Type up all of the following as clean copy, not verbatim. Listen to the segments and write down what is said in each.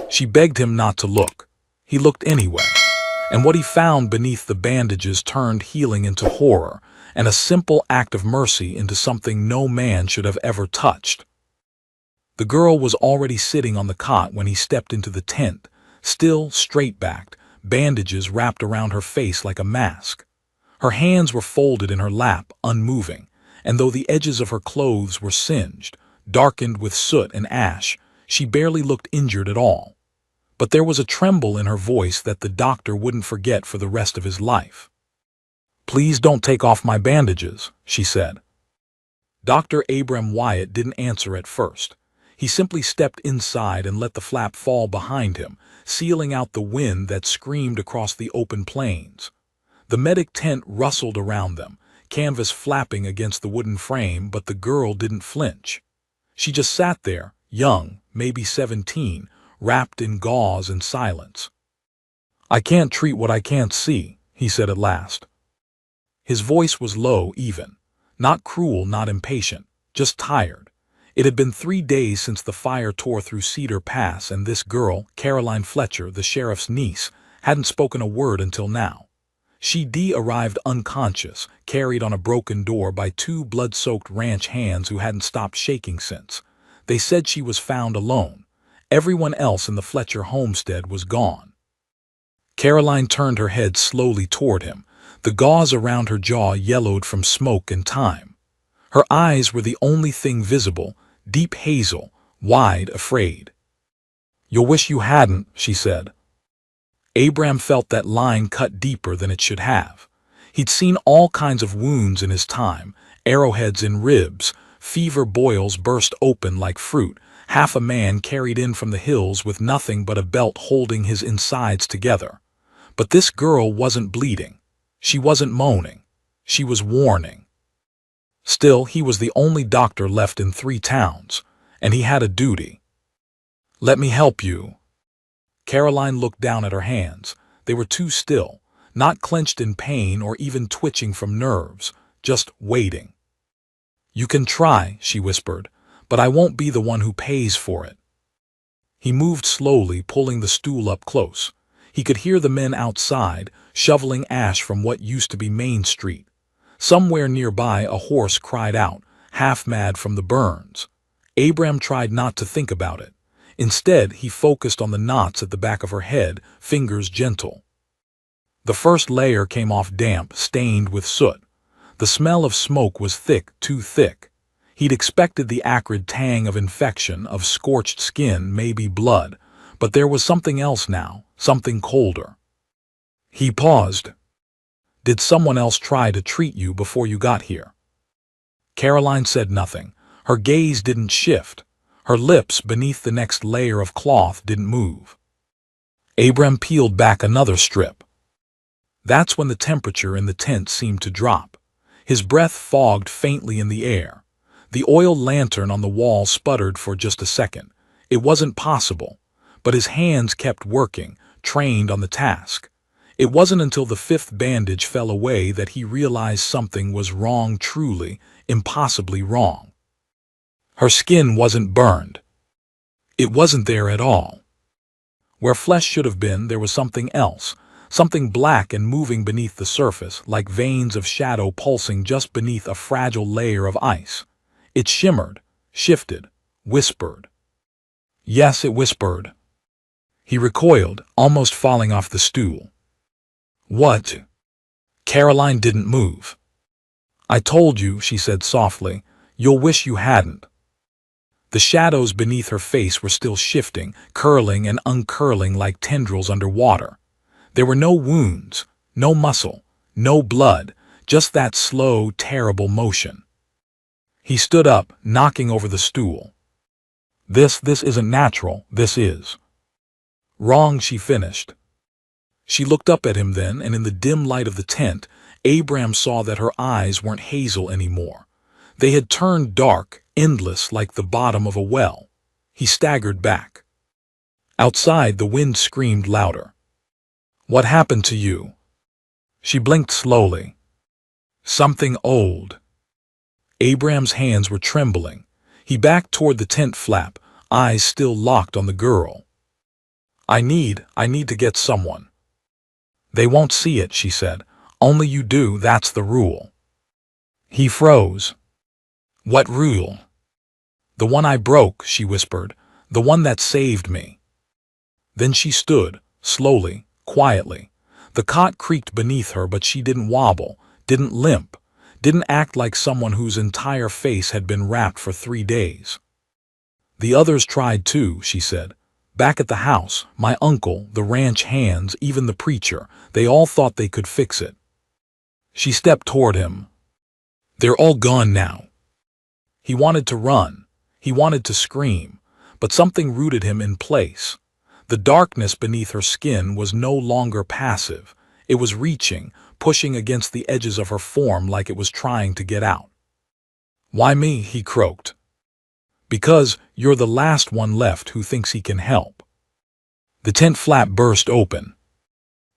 She begged him not to look. He looked anyway, and what he found beneath the bandages turned healing into horror, and a simple act of mercy into something no man should have ever touched. The girl was already sitting on the cot when he stepped into the tent, still straight-backed, bandages wrapped around her face like a mask. Her hands were folded in her lap, unmoving, and though the edges of her clothes were singed, darkened with soot and ash, she barely looked injured at all. But there was a tremble in her voice that the doctor wouldn't forget for the rest of his life. "Please don't take off my bandages," she said. Dr. Abram Wyatt didn't answer at first. He simply stepped inside and let the flap fall behind him, sealing out the wind that screamed across the open plains. The medic tent rustled around them, canvas flapping against the wooden frame, but the girl didn't flinch. She just sat there, young, maybe 17, wrapped in gauze and silence. "I can't treat what I can't see," he said at last. His voice was low, even. Not cruel, not impatient, just tired. It had been 3 days since the fire tore through Cedar Pass, and this girl, Caroline Fletcher, the sheriff's niece, hadn't spoken a word until now. She arrived unconscious, carried on a broken door by 2 blood-soaked ranch hands who hadn't stopped shaking since. They said she was found alone. Everyone else in the Fletcher homestead was gone. Caroline turned her head slowly toward him. The gauze around her jaw yellowed from smoke and time. Her eyes were the only thing visible, deep hazel, wide, afraid. "You'll wish you hadn't," she said. Abram felt that line cut deeper than it should have. He'd seen all kinds of wounds in his time, arrowheads in ribs, fever boils burst open like fruit, half a man carried in from the hills with nothing but a belt holding his insides together. But this girl wasn't bleeding. She wasn't moaning. She was warning. Still, he was the only doctor left in 3 towns, and he had a duty. "Let me help you." Caroline looked down at her hands. They were too still, not clenched in pain or even twitching from nerves, just waiting. "You can try," she whispered, "but I won't be the one who pays for it." He moved slowly, pulling the stool up close. He could hear the men outside, shoveling ash from what used to be Main Street. Somewhere nearby a horse cried out, half mad from the burns. Abram tried not to think about it. Instead, he focused on the knots at the back of her head, fingers gentle. The first layer came off damp, stained with soot. The smell of smoke was thick, too thick. He'd expected the acrid tang of infection, of scorched skin, maybe blood, but there was something else now, something colder. He paused. "Did someone else try to treat you before you got here?" Caroline said nothing. Her gaze didn't shift. Her lips, beneath the next layer of cloth, didn't move. Abram peeled back another strip. That's when the temperature in the tent seemed to drop. His breath fogged faintly in the air. The oil lantern on the wall sputtered for just a second. It wasn't possible, but his hands kept working, trained on the task. It wasn't until the 5th bandage fell away that he realized something was wrong, truly, impossibly wrong. Her skin wasn't burned. It wasn't there at all. Where flesh should have been, there was something else, something black and moving beneath the surface, like veins of shadow pulsing just beneath a fragile layer of ice. It shimmered, shifted, whispered. Yes, it whispered. He recoiled, almost falling off the stool. "What?" Caroline didn't move. "I told you," she said softly, "you'll wish you hadn't." The shadows beneath her face were still shifting, curling and uncurling like tendrils under water. There were no wounds, no muscle, no blood, just that slow, terrible motion. He stood up, knocking over the stool. This isn't natural, this is." "Wrong," she finished. She looked up at him then, and in the dim light of the tent, Abram saw that her eyes weren't hazel anymore. They had turned dark, endless like the bottom of a well. He staggered back. Outside, the wind screamed louder. "What happened to you?" She blinked slowly. "Something old." Abram's hands were trembling. He backed toward the tent flap, eyes still locked on the girl. I need to get someone. They won't see it, she said. Only you do, that's the rule. He froze. What rule? The one I broke, she whispered. The one that saved me. Then she stood, slowly, quietly. The cot creaked beneath her, but she didn't wobble, didn't limp, didn't act like someone whose entire face had been wrapped for 3 days. The others tried too, she said. Back at the house, my uncle, the ranch hands, even the preacher, they all thought they could fix it. She stepped toward him. They're all gone now. He wanted to run. He wanted to scream, but something rooted him in place. The darkness beneath her skin was no longer passive. It was reaching, pushing against the edges of her form like it was trying to get out. Why me? He croaked. Because you're the last one left who thinks he can help. The tent flap burst open.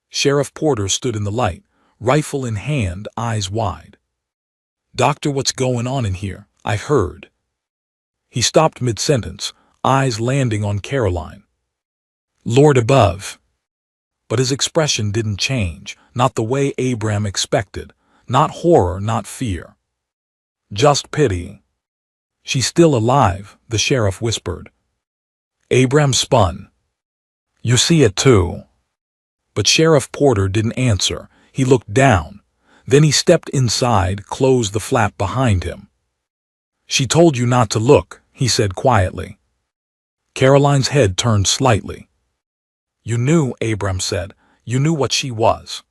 Sheriff Porter stood in the light, rifle in hand, eyes wide. Doctor, what's going on in here? I heard. He stopped mid-sentence, eyes landing on Caroline. Lord above. But his expression didn't change, not the way Abram expected, not horror, not fear. Just pity. She's still alive, the sheriff whispered. Abram spun. You see it too. But Sheriff Porter didn't answer. He looked down. Then he stepped inside, closed the flap behind him. She told you not to look, he said quietly. Caroline's head turned slightly. You knew, Abram said. You knew what she was.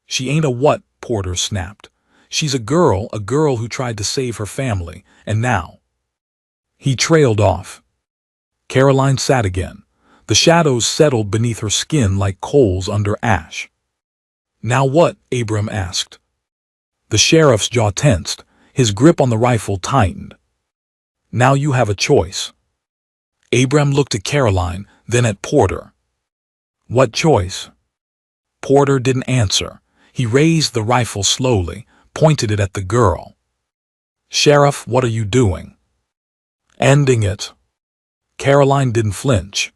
She ain't a what, Porter snapped. She's a girl who tried to save her family, and now. He trailed off. Caroline sat again. The shadows settled beneath her skin like coals under ash. Now what? Abram asked. The sheriff's jaw tensed. His grip on the rifle tightened. Now you have a choice. Abram looked at Caroline, then at Porter. What choice? Porter didn't answer. He raised the rifle slowly, pointed it at the girl. Sheriff, what are you doing? Ending it. Caroline didn't flinch.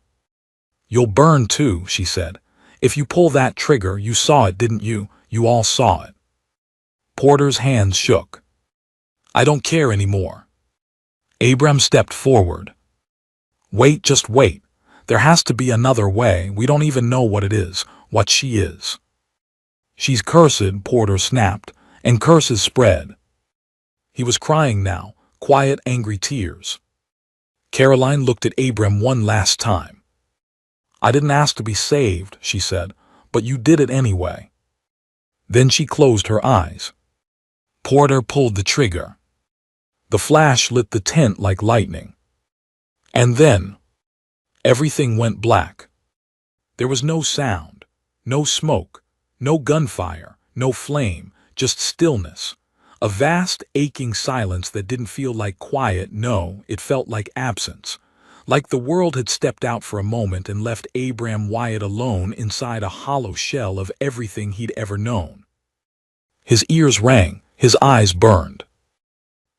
You'll burn too, she said. If you pull that trigger, you saw it, didn't you? You all saw it. Porter's hands shook. I don't care anymore. Abram stepped forward. Wait, just wait. There has to be another way. We don't even know what it is, what she is. She's cursed, Porter snapped, and curses spread. He was crying now, quiet, angry tears. Caroline looked at Abram one last time. I didn't ask to be saved, she said, but you did it anyway. Then she closed her eyes. Porter pulled the trigger. The flash lit the tent like lightning. And then, everything went black. There was no sound, no smoke, no gunfire, no flame, just stillness. A vast, aching silence that didn't feel like quiet, no, it felt like absence. Like the world had stepped out for a moment and left Abram Wyatt alone inside a hollow shell of everything he'd ever known. His ears rang, his eyes burned.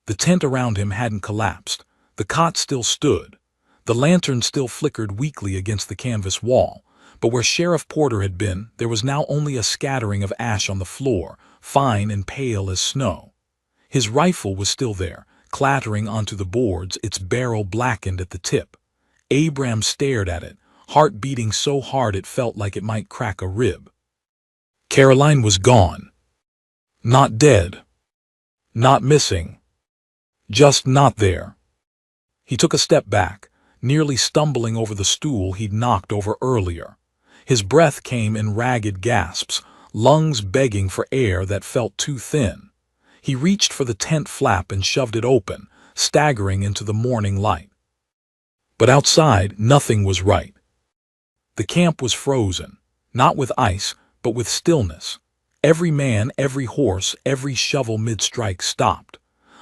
The tent around him hadn't collapsed. The cot still stood. The lantern still flickered weakly against the canvas wall. But where Sheriff Porter had been, there was now only a scattering of ash on the floor, fine and pale as snow. His rifle was still there, clattering onto the boards, its barrel blackened at the tip. Abram stared at it, heart beating so hard it felt like it might crack a rib. Caroline was gone. Not dead. Not missing. Just not there. He took a step back, nearly stumbling over the stool he'd knocked over earlier. His breath came in ragged gasps, lungs begging for air that felt too thin. He reached for the tent flap and shoved it open, staggering into the morning light. But outside, nothing was right. The camp was frozen, not with ice, but with stillness. Every man, every horse, every shovel mid-strike stopped.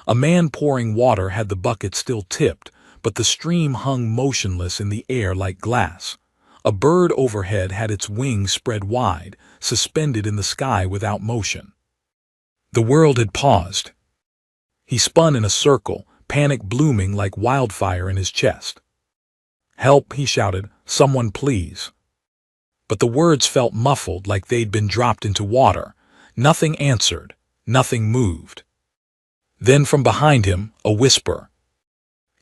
A man pouring water had the bucket still tipped, but the stream hung motionless in the air like glass. A bird overhead had its wings spread wide, suspended in the sky without motion. The world had paused. He spun in a circle, panic blooming like wildfire in his chest. Help, he shouted. Someone please. but the words felt muffled like they'd been dropped into water. Nothing answered, nothing moved. Then from behind him, a whisper.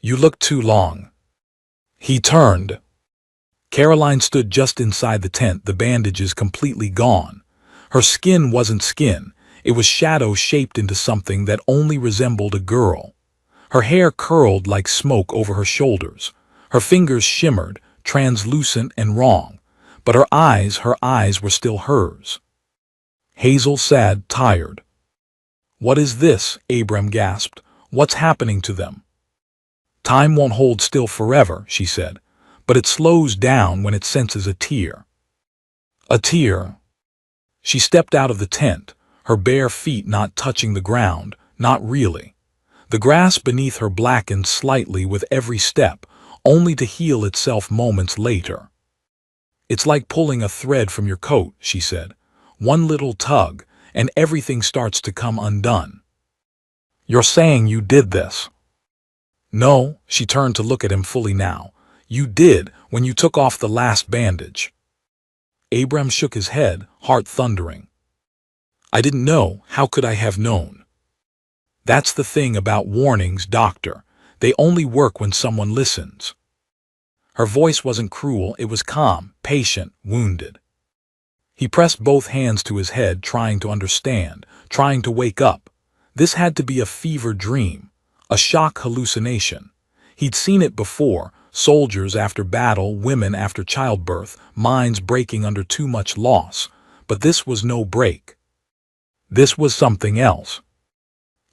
"You look too long." He turned. Caroline stood just inside the tent, the bandages completely gone. Her skin wasn't skin, it was shadow shaped into something that only resembled a girl. Her hair curled like smoke over her shoulders. Her fingers shimmered, translucent and wrong. But her eyes were still hers. Hazel, sad, tired. "What is this?" Abram gasped. "What's happening to them?" "Time won't hold still forever," she said, "but it slows down when it senses a tear." A tear. She stepped out of the tent, her bare feet not touching the ground, not really. The grass beneath her blackened slightly with every step, only to heal itself moments later. "It's like pulling a thread from your coat," she said. "One little tug, and everything starts to come undone." "You're saying you did this?" "No," she turned to look at him fully now. "You did when you took off the last bandage." Abram shook his head, heart thundering. "I didn't know. How could I have known?" "That's the thing about warnings, doctor. They only work when someone listens." Her voice wasn't cruel, it was calm, patient, wounded. He pressed both hands to his head, trying to understand, trying to wake up. This had to be a fever dream, a shock hallucination. He'd seen it before, soldiers after battle, women after childbirth, minds breaking under too much loss. But this was no break. This was something else.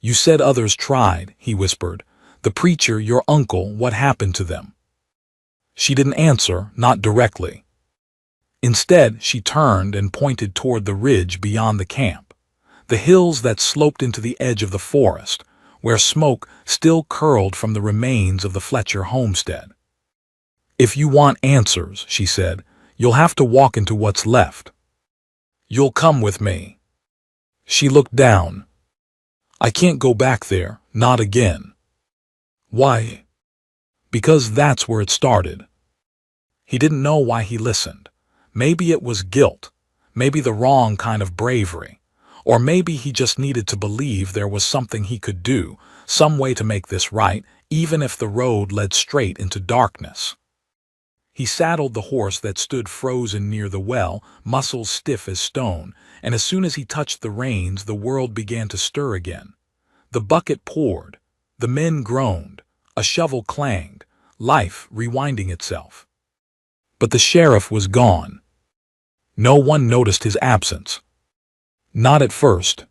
"You said others tried," he whispered. "The preacher, your uncle, what happened to them?" She didn't answer, not directly. Instead, she turned and pointed toward the ridge beyond the camp, the hills that sloped into the edge of the forest, where smoke still curled from the remains of the Fletcher homestead. "If you want answers," she said, "you'll have to walk into what's left. You'll come with me." She looked down. "I can't go back there, not again." "Why?" "Because that's where it started." He didn't know why he listened. Maybe it was guilt, maybe the wrong kind of bravery, or maybe he just needed to believe there was something he could do, some way to make this right, even if the road led straight into darkness. He saddled the horse that stood frozen near the well, muscles stiff as stone, and as soon as he touched the reins, the world began to stir again. The bucket poured, the men groaned, a shovel clanged, life rewinding itself. But the sheriff was gone. No one noticed his absence. Not at first.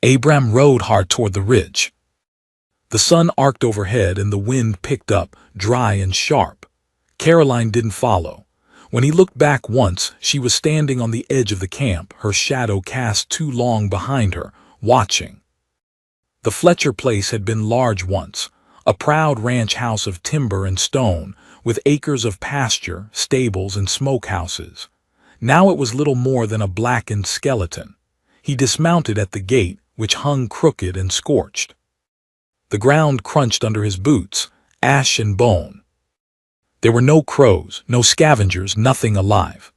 Abram rode hard toward the ridge. The sun arced overhead and the wind picked up, dry and sharp. Caroline didn't follow. When he looked back once, she was standing on the edge of the camp, her shadow cast too long behind her, watching. The Fletcher place had been large once, a proud ranch house of timber and stone, with acres of pasture, stables, and smokehouses. Now it was little more than a blackened skeleton. He dismounted at the gate, which hung crooked and scorched. The ground crunched under his boots, ash and bone. There were no crows, no scavengers, nothing alive.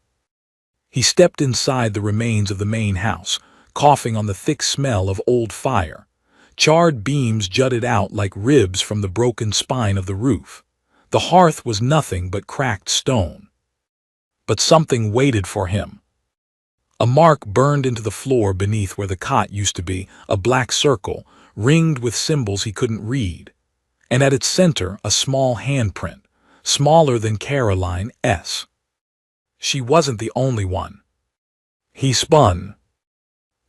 He stepped inside the remains of the main house, coughing on the thick smell of old fire. Charred beams jutted out like ribs from the broken spine of the roof. The hearth was nothing but cracked stone. But something waited for him. A mark burned into the floor beneath where the cot used to be, a black circle, ringed with symbols he couldn't read. And at its center, a small handprint, smaller than Caroline's. She wasn't the only one. He spun.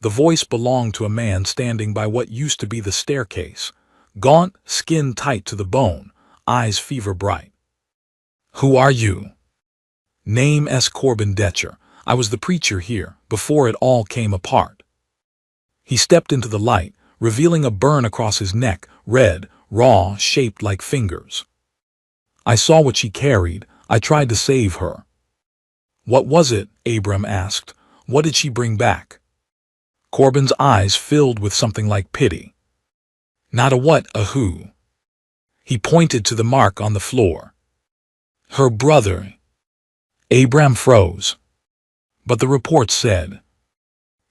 The voice belonged to a man standing by what used to be the staircase, gaunt, skin tight to the bone, eyes fever bright. "Who are you?" "Name S. Corbin Detcher. I was the preacher here, before it all came apart." He stepped into the light, revealing a burn across his neck, red, raw, shaped like fingers. "I saw what she carried. I tried to save her." "What was it?" Abram asked. "What did she bring back?" Corbin's eyes filled with something like pity. "Not a what, a who." He pointed to the mark on the floor. "Her brother." Abram froze. But the report said,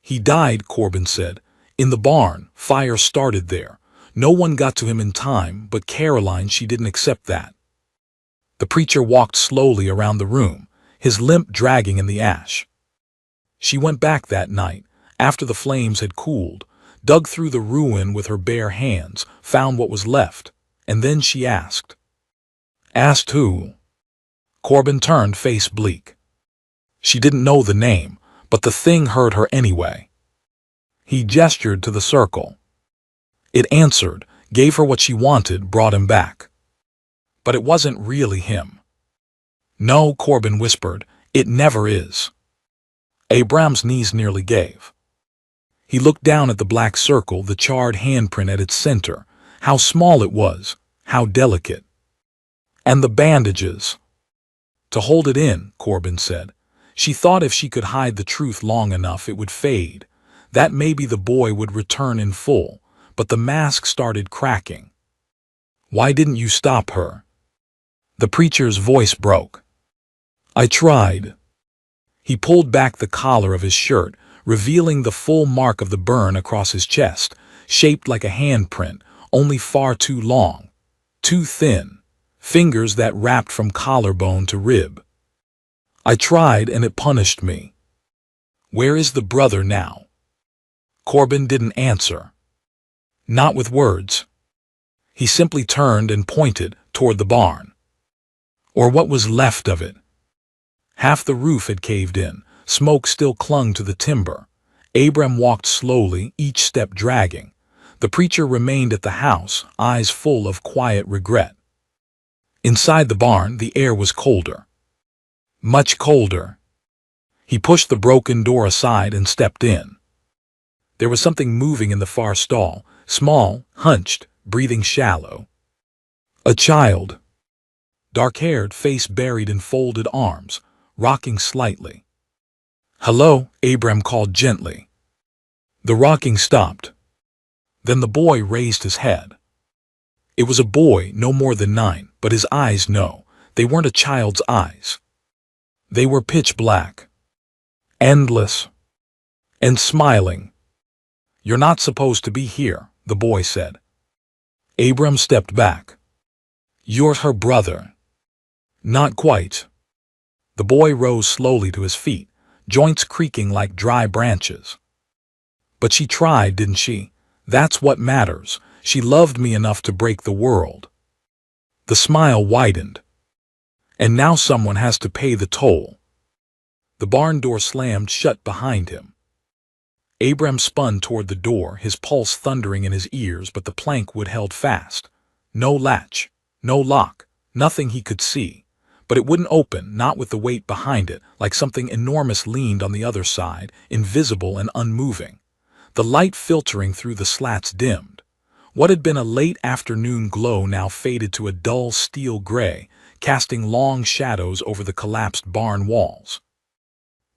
"He died," Corbin said. "In the barn. Fire started there. No one got to him in time, but Caroline, she didn't accept that." The preacher walked slowly around the room, his limp dragging in the ash. She went back that night, after the flames had cooled, dug through the ruin with her bare hands, found what was left, and then she asked. Asked who? Corbin turned, face bleak. She didn't know the name, but the thing heard her anyway. He gestured to the circle. It answered, gave her what she wanted, brought him back. But it wasn't really him. "No," Corbin whispered, "it never is." Abram's knees nearly gave. He looked down at the black circle, the charred handprint at its center. How small it was, how delicate. And the bandages. "To hold it in," Corbin said. She thought if she could hide the truth long enough it would fade, that maybe the boy would return in full, but the mask started cracking. "Why didn't you stop her?" The preacher's voice broke. "I tried." He pulled back the collar of his shirt, revealing the full mark of the burn across his chest, shaped like a handprint, only far too long, too thin, fingers that wrapped from collarbone to rib. "I tried and it punished me." "Where is the brother now?" Corbin didn't answer. Not with words. He simply turned and pointed toward the barn. Or what was left of it. Half the roof had caved in, smoke still clung to the timber. Abram walked slowly, each step dragging. The preacher remained at the house, eyes full of quiet regret. Inside the barn, the air was colder. Much colder. He pushed the broken door aside and stepped in. There was something moving in the far stall, small, hunched, breathing shallow. A child. Dark-haired, face buried in folded arms, rocking slightly. "Hello," Abram called gently. The rocking stopped. Then the boy raised his head. It was a boy, no more than 9, but his eyes, no, they weren't a child's eyes. They were pitch black. Endless. And smiling. "You're not supposed to be here," the boy said. Abram stepped back. "You're her brother." "Not quite." The boy rose slowly to his feet, joints creaking like dry branches. "But she tried, didn't she? That's what matters. She loved me enough to break the world." The smile widened. "And now someone has to pay the toll." The barn door slammed shut behind him. Abram spun toward the door, his pulse thundering in his ears, but the plank wood held fast. No latch, no lock, nothing he could see. But it wouldn't open, not with the weight behind it, like something enormous leaned on the other side, invisible and unmoving. The light filtering through the slats dimmed. What had been a late afternoon glow now faded to a dull steel gray, casting long shadows over the collapsed barn walls.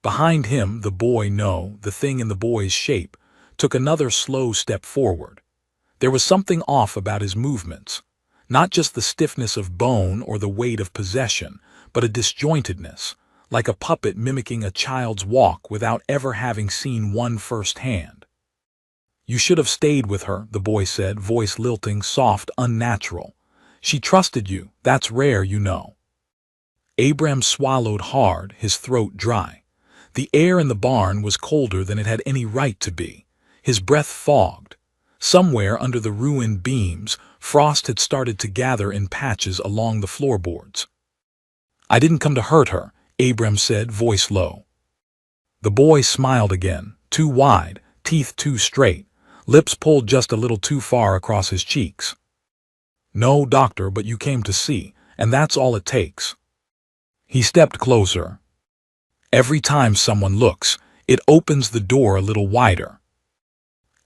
Behind him, the boy, no, the thing in the boy's shape, took another slow step forward. There was something off about his movements. Not just the stiffness of bone or the weight of possession, but a disjointedness, like a puppet mimicking a child's walk without ever having seen one firsthand. "You should have stayed with her," the boy said, voice lilting, soft, unnatural. "She trusted you. That's rare, you know." Abram swallowed hard, his throat dry. The air in the barn was colder than it had any right to be. His breath fogged. Somewhere under the ruined beams, frost had started to gather in patches along the floorboards. "I didn't come to hurt her," Abram said, voice low. The boy smiled again, too wide, teeth too straight, lips pulled just a little too far across his cheeks. "No, doctor, but you came to see, and that's all it takes." He stepped closer. Every time someone looks, it opens the door a little wider.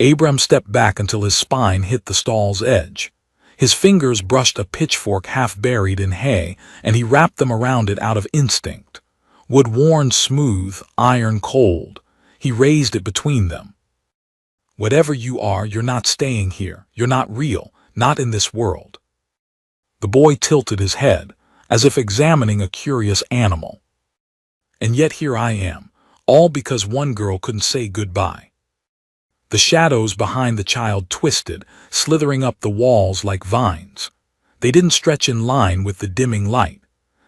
Abram stepped back until his spine hit the stall's edge. His fingers brushed a pitchfork half buried in hay, and he wrapped them around it out of instinct. Wood worn smooth, iron cold. He raised it between them. "Whatever you are, you're not staying here. You're not real, not in this world." The boy tilted his head, as if examining a curious animal. "And yet here I am, All because one girl couldn't say goodbye. The shadows behind the child twisted, slithering up the walls like vines. They didn't stretch in line with the dimming light.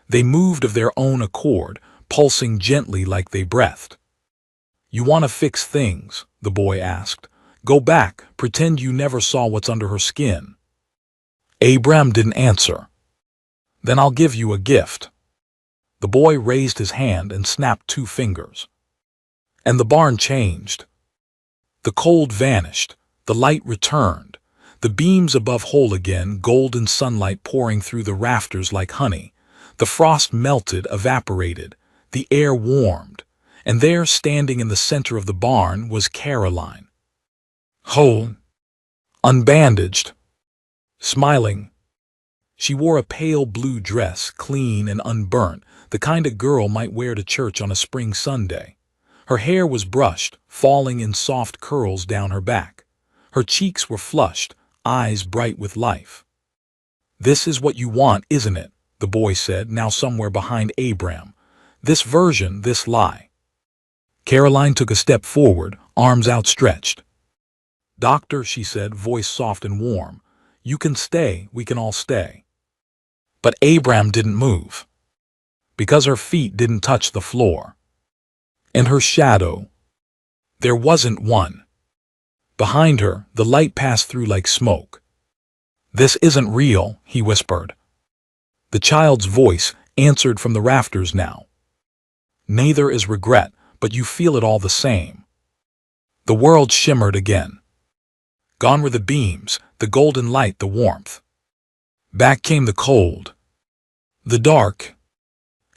They moved of their own accord, pulsing gently like they breathed. "You want to fix things?" the boy asked. "Go back, pretend you never saw what's under her skin." Abram didn't answer. "Then I'll give you a gift." The boy raised his hand and snapped 2 fingers. And the barn changed. The cold vanished, the light returned, the beams above whole again, golden sunlight pouring through the rafters like honey. The frost melted, evaporated, the air warmed, and there, standing in the center of the barn, was Caroline. Whole, unbandaged, smiling. She wore a pale blue dress, clean and unburnt, the kind a girl might wear to church on a spring Sunday. Her hair was brushed, falling in soft curls down her back. Her cheeks were flushed, eyes bright with life. "This is what you want, isn't it?" the boy said, now somewhere behind Abram. "This version, this lie." Caroline took a step forward, arms outstretched. "Doctor," she said, voice soft and warm, "you can stay, we can all stay." But Abram didn't move, because her feet didn't touch the floor. And her shadow, there wasn't one. Behind her, the light passed through like smoke. "This isn't real," he whispered. The child's voice answered from the rafters now. "Neither is regret, but you feel it all the same." The world shimmered again. Gone were the beams, the golden light, the warmth. Back came the cold, the dark,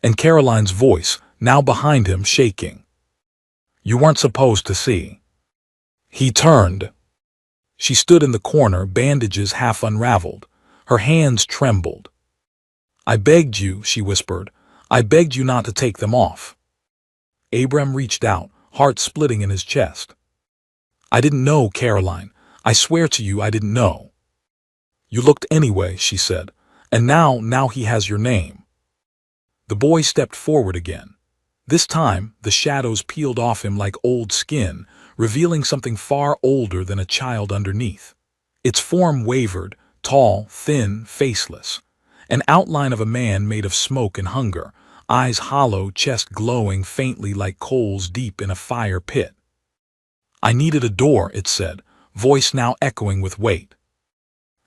and Caroline's voice, now behind him, shaking. "You weren't supposed to see." He turned. She stood in the corner, bandages half unraveled. Her hands trembled. "I begged you," she whispered. "I begged you not to take them off." Abram reached out, heart splitting in his chest. "I didn't know, Caroline. I swear to you I didn't know." "You looked anyway," she said. "And now he has your name." The boy stepped forward again. This time, the shadows peeled off him like old skin, revealing something far older than a child underneath. Its form wavered, tall, thin, faceless. An outline of a man made of smoke and hunger, eyes hollow, chest glowing faintly like coals deep in a fire pit. "I needed a door," it said, voice now echoing with weight.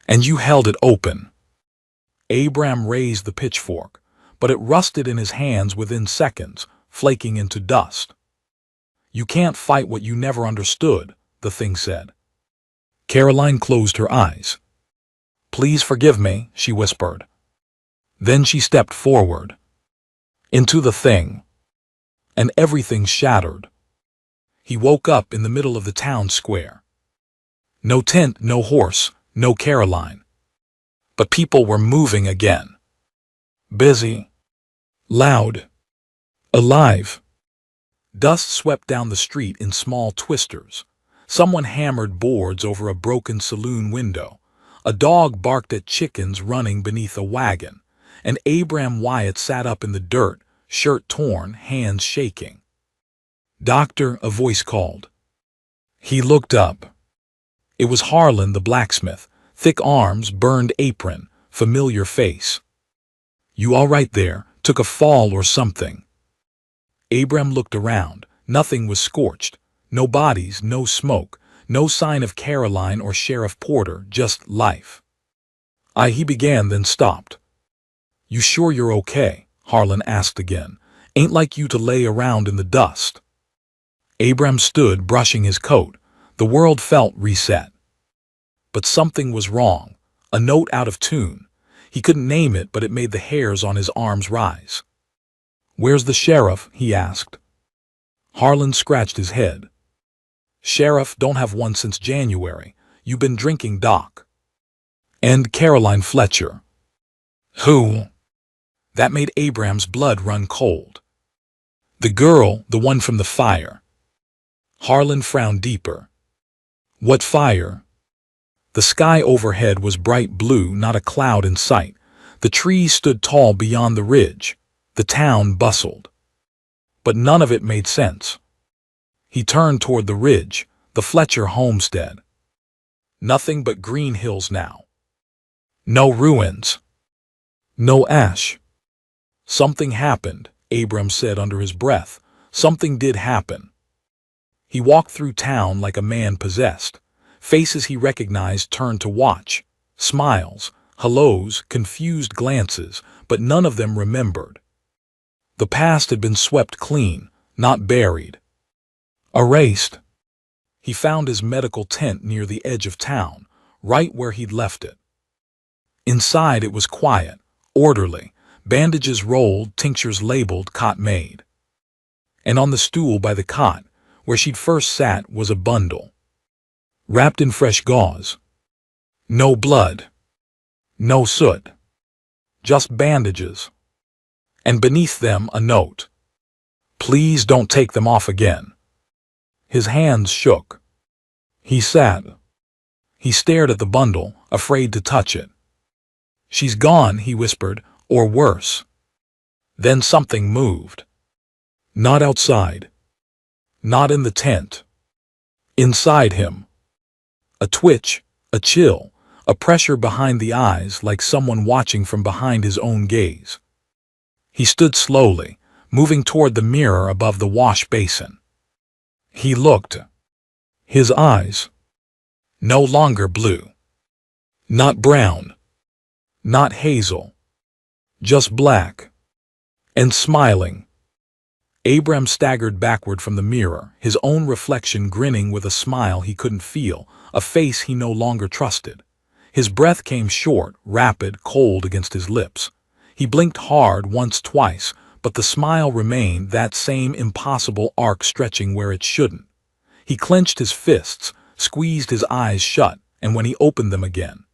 "And you held it open." Abram raised the pitchfork, but it rusted in his hands within seconds, flaking into dust. "You can't fight what you never understood," the thing said. Caroline closed her eyes. "Please forgive me," she whispered. Then she stepped forward, into the thing, and everything shattered. He woke up in the middle of the town square. No tent, no horse, no Caroline. But people were moving again. Busy, loud, alive. Dust swept down the street in small twisters. Someone hammered boards over a broken saloon window. A dog barked at chickens running beneath a wagon. And Abram Wyatt sat up in the dirt, shirt torn, hands shaking. "Doctor," a voice called. He looked up. It was Harlan the blacksmith, thick arms, burned apron, familiar face. "You all right there? Took a fall or something?" Abram looked around. Nothing was scorched. No bodies, no smoke, no sign of Caroline or Sheriff Porter, just life. He began, then stopped. "You sure you're okay?" Harlan asked again. "Ain't like you to lay around in the dust." Abram stood, brushing his coat. The world felt reset. But something was wrong. A note out of tune. He couldn't name it, but it made the hairs on his arms rise. "Where's the sheriff?" he asked. Harlan scratched his head. "Sheriff, don't have one since January. You been drinking, Doc." "And Caroline Fletcher." "Who?" That made Abram's blood run cold. "The girl, the one from the fire." Harlan frowned deeper. "What fire?" The sky overhead was bright blue, not a cloud in sight. The trees stood tall beyond the ridge. The town bustled. But none of it made sense. He turned toward the ridge, the Fletcher homestead. Nothing but green hills now. No ruins. No ash. Something happened, Abram said under his breath. Something did happen. He walked through town like a man possessed. Faces he recognized turned to watch. Smiles, hellos, confused glances, but none of them remembered. The past had been swept clean, not buried. Erased. He found his medical tent near the edge of town, right where he'd left it. Inside it was quiet, orderly, bandages rolled, tinctures labeled, cot made. And on the stool by the cot, where she'd first sat, was a bundle. Wrapped in fresh gauze. No blood. No soot. Just bandages. And beneath them a note. Please don't take them off again. His hands shook. He sat. He stared at the bundle, afraid to touch it. She's gone, he whispered, or worse. Then something moved. Not outside. Not in the tent. Inside him. A twitch, a chill, a pressure behind the eyes like someone watching from behind his own gaze. He stood slowly, moving toward the mirror above the wash basin. He looked. His eyes. No longer blue. Not brown. Not hazel. Just black. And smiling. Abram staggered backward from the mirror, his own reflection grinning with a smile he couldn't feel, a face he no longer trusted. His breath came short, rapid, cold against his lips. He blinked hard once, twice, but the smile remained, that same impossible arc stretching where it shouldn't. He clenched his fists, squeezed his eyes shut, and when he opened them again,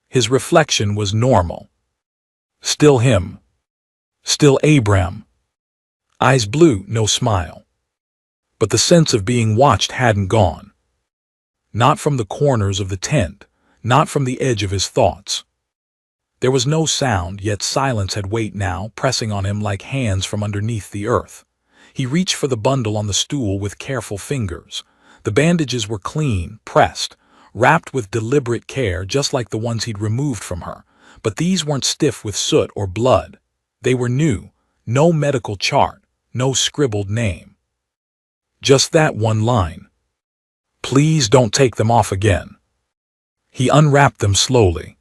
his reflection was normal. Still him. Still Abram. Eyes blue, no smile. But the sense of being watched hadn't gone. Not from the corners of the tent, not from the edge of his thoughts. There was no sound, yet silence had weight now, pressing on him like hands from underneath the earth. He reached for the bundle on the stool with careful fingers. The bandages were clean, pressed, wrapped with deliberate care, just like the ones he'd removed from her. But these weren't stiff with soot or blood. They were new, no medical chart, no scribbled name. Just that one line. Please don't take them off again. He unwrapped them slowly.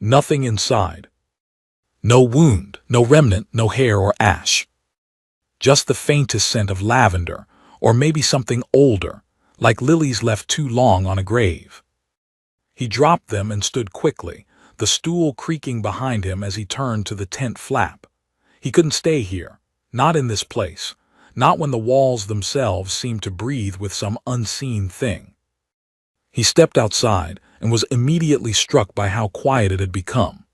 Nothing inside. No wound, no remnant, no hair or ash. Just the faintest scent of lavender, or maybe something older, like lilies left too long on a grave. He dropped them and stood quickly, the stool creaking behind him as he turned to the tent flap. He couldn't stay here, not in this place, not when the walls themselves seemed to breathe with some unseen thing. He stepped outside and was immediately struck by how quiet it had become.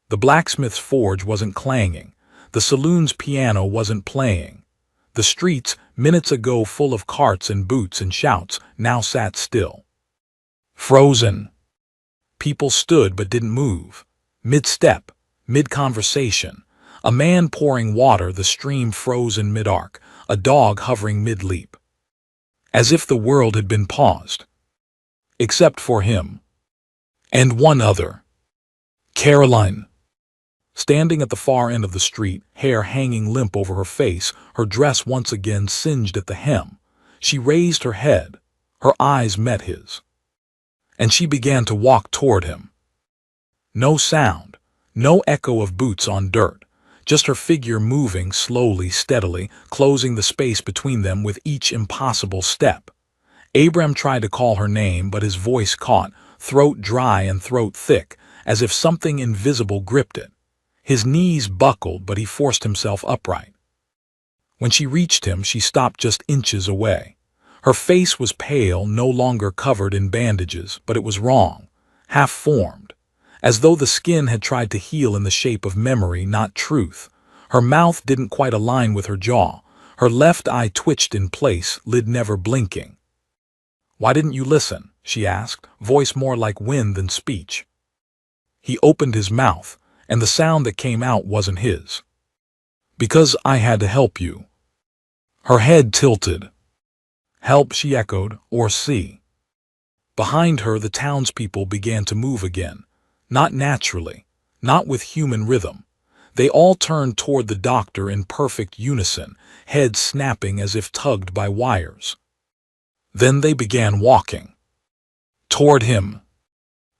The blacksmith's forge wasn't clanging. The saloon's piano wasn't playing. The streets, minutes ago full of carts and boots and shouts, now sat still. Frozen. People stood but didn't move. Mid-step, mid-conversation. A man pouring water, the stream frozen mid-arc, a dog hovering mid-leap. As if the world had been paused. Except for him. And one other. Caroline. Standing at the far end of the street, hair hanging limp over her face, her dress once again singed at the hem. She raised her head. Her eyes met his. And she began to walk toward him. No sound, no echo of boots on dirt, just her figure moving slowly, steadily, closing the space between them with each impossible step. Abram tried to call her name, but his voice caught, throat dry and throat thick, as if something invisible gripped it. His knees buckled, but he forced himself upright. When she reached him, she stopped just inches away. Her face was pale, no longer covered in bandages, but it was wrong, half-formed, as though the skin had tried to heal in the shape of memory, not truth. Her mouth didn't quite align with her jaw. Her left eye twitched in place, lid never blinking. "Why didn't you listen?" she asked, voice more like wind than speech. He opened his mouth, and the sound that came out wasn't his. "Because I had to help you." Her head tilted. Help, she echoed, or see. Behind her, the townspeople began to move again, not naturally, not with human rhythm. They all turned toward the doctor in perfect unison, heads snapping as if tugged by wires. Then they began walking. Toward him.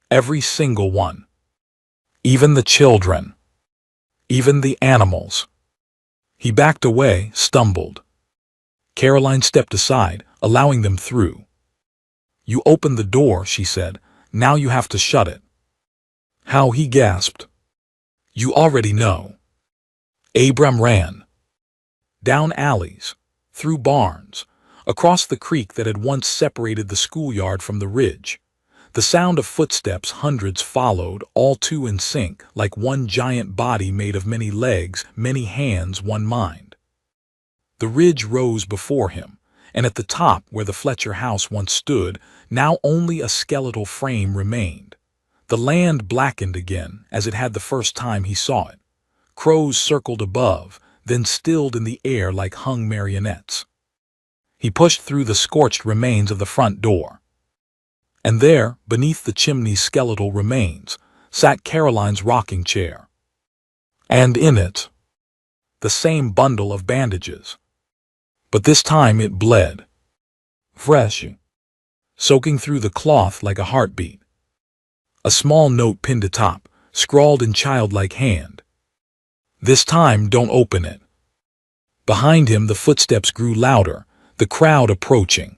Every single one. Even the children. Even the animals. He backed away, stumbled. Caroline stepped aside, allowing them through. You opened the door, she said. Now you have to shut it. How, he gasped. You already know. Abram ran. Down alleys, through barns, across the creek that had once separated the schoolyard from the ridge. The sound of footsteps, hundreds followed, all two in sync, like one giant body made of many legs, many hands, one mind. The ridge rose before him, and at the top, where the Fletcher house once stood, now only a skeletal frame remained. The land blackened again, as it had the first time he saw it. Crows circled above, then stilled in the air like hung marionettes. He pushed through the scorched remains of the front door. And there, beneath the chimney's skeletal remains, sat Caroline's rocking chair. And in it, the same bundle of bandages. But this time it bled. Fresh, soaking through the cloth like a heartbeat. A small note pinned atop, scrawled in childlike hand. This time, don't open it. Behind him, the footsteps grew louder, the crowd approaching.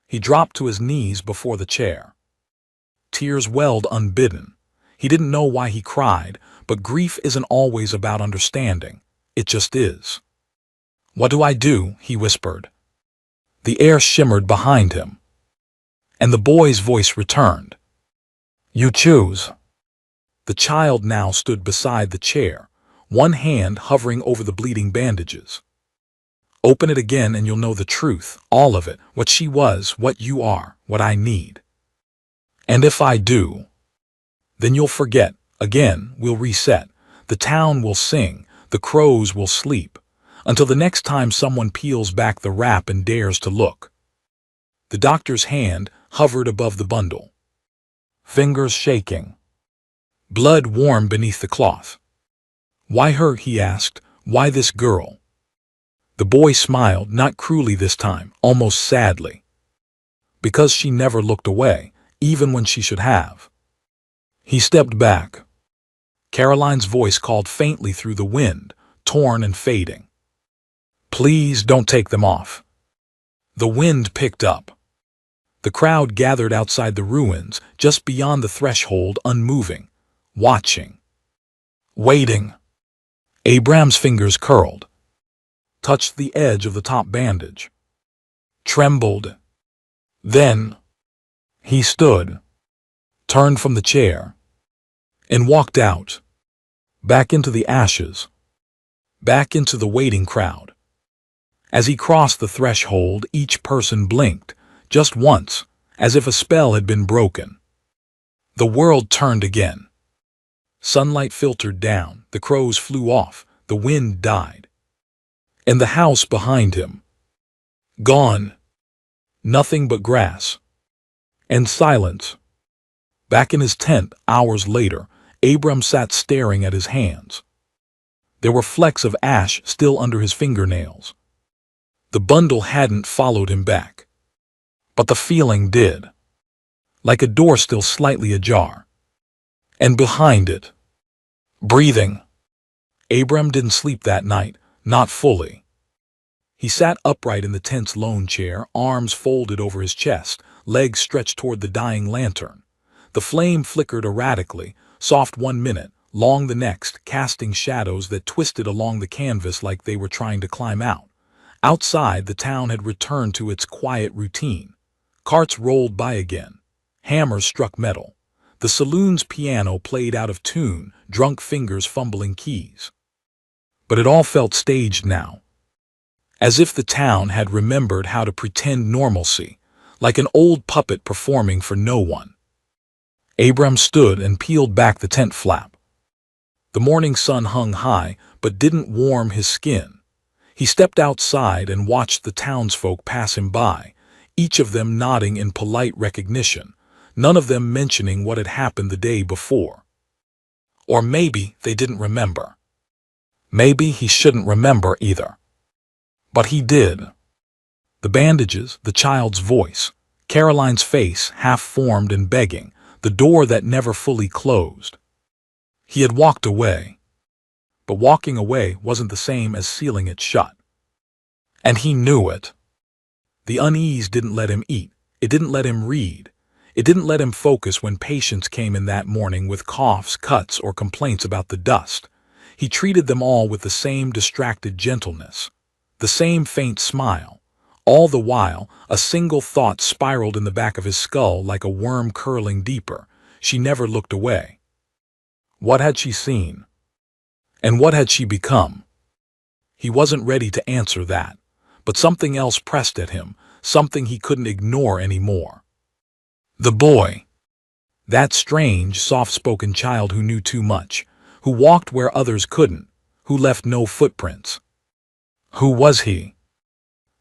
He dropped to his knees before the chair. Tears welled unbidden. He didn't know why he cried, but grief isn't always about understanding. It just is. What do I do? He whispered. The air shimmered behind him. And the boy's voice returned. You choose. The child now stood beside the chair, one hand hovering over the bleeding bandages. Open it again and you'll know the truth, all of it, what she was, what you are, what I need. And if I do, then you'll forget, again, we'll reset, the town will sing, the crows will sleep, until the next time someone peels back the wrap and dares to look. The doctor's hand hovered above the bundle, fingers shaking, blood warm beneath the cloth. Why her, he asked, why this girl? The boy smiled, not cruelly this time, almost sadly. Because she never looked away, even when she should have. He stepped back. Caroline's voice called faintly through the wind, torn and fading. Please don't take them off. The wind picked up. The crowd gathered outside the ruins, just beyond the threshold, unmoving, watching, waiting. Abram's fingers curled, touched the edge of the top bandage, trembled. Then he stood, turned from the chair, and walked out, back into the ashes, back into the waiting crowd. As he crossed the threshold, each person blinked, just once, as if a spell had been broken. The world turned again. Sunlight filtered down, the crows flew off, the wind died. In the house behind him, gone, nothing but grass and silence. Back in his tent, hours later, Abram sat staring at his hands. There were flecks of ash still under his fingernails. The bundle hadn't followed him back, but the feeling did, like a door still slightly ajar. And behind it, breathing. Abram didn't sleep that night, not fully. He sat upright in the tent's lone chair, arms folded over his chest, legs stretched toward the dying lantern. The flame flickered erratically, soft 1 minute, long the next, casting shadows that twisted along the canvas like they were trying to climb out. Outside, the town had returned to its quiet routine. Carts rolled by again. Hammers struck metal. The saloon's piano played out of tune, drunk fingers fumbling keys. But it all felt staged now, as if the town had remembered how to pretend normalcy, like an old puppet performing for no one. Abram stood and peeled back the tent flap. The morning sun hung high, but didn't warm his skin. He stepped outside and watched the townsfolk pass him by, each of them nodding in polite recognition, none of them mentioning what had happened the day before. Or maybe they didn't remember. Maybe he shouldn't remember either. But he did. The bandages, the child's voice, Caroline's face half-formed and begging, the door that never fully closed. He had walked away. But walking away wasn't the same as sealing it shut. And he knew it. The unease didn't let him eat. It didn't let him read. It didn't let him focus when patients came in that morning with coughs, cuts, or complaints about the dust. He treated them all with the same distracted gentleness, the same faint smile. All the while, a single thought spiraled in the back of his skull like a worm curling deeper. She never looked away. What had she seen? And what had she become? He wasn't ready to answer that, but something else pressed at him, something he couldn't ignore anymore. The boy. That strange, soft-spoken child who knew too much, who walked where others couldn't, who left no footprints. Who was he?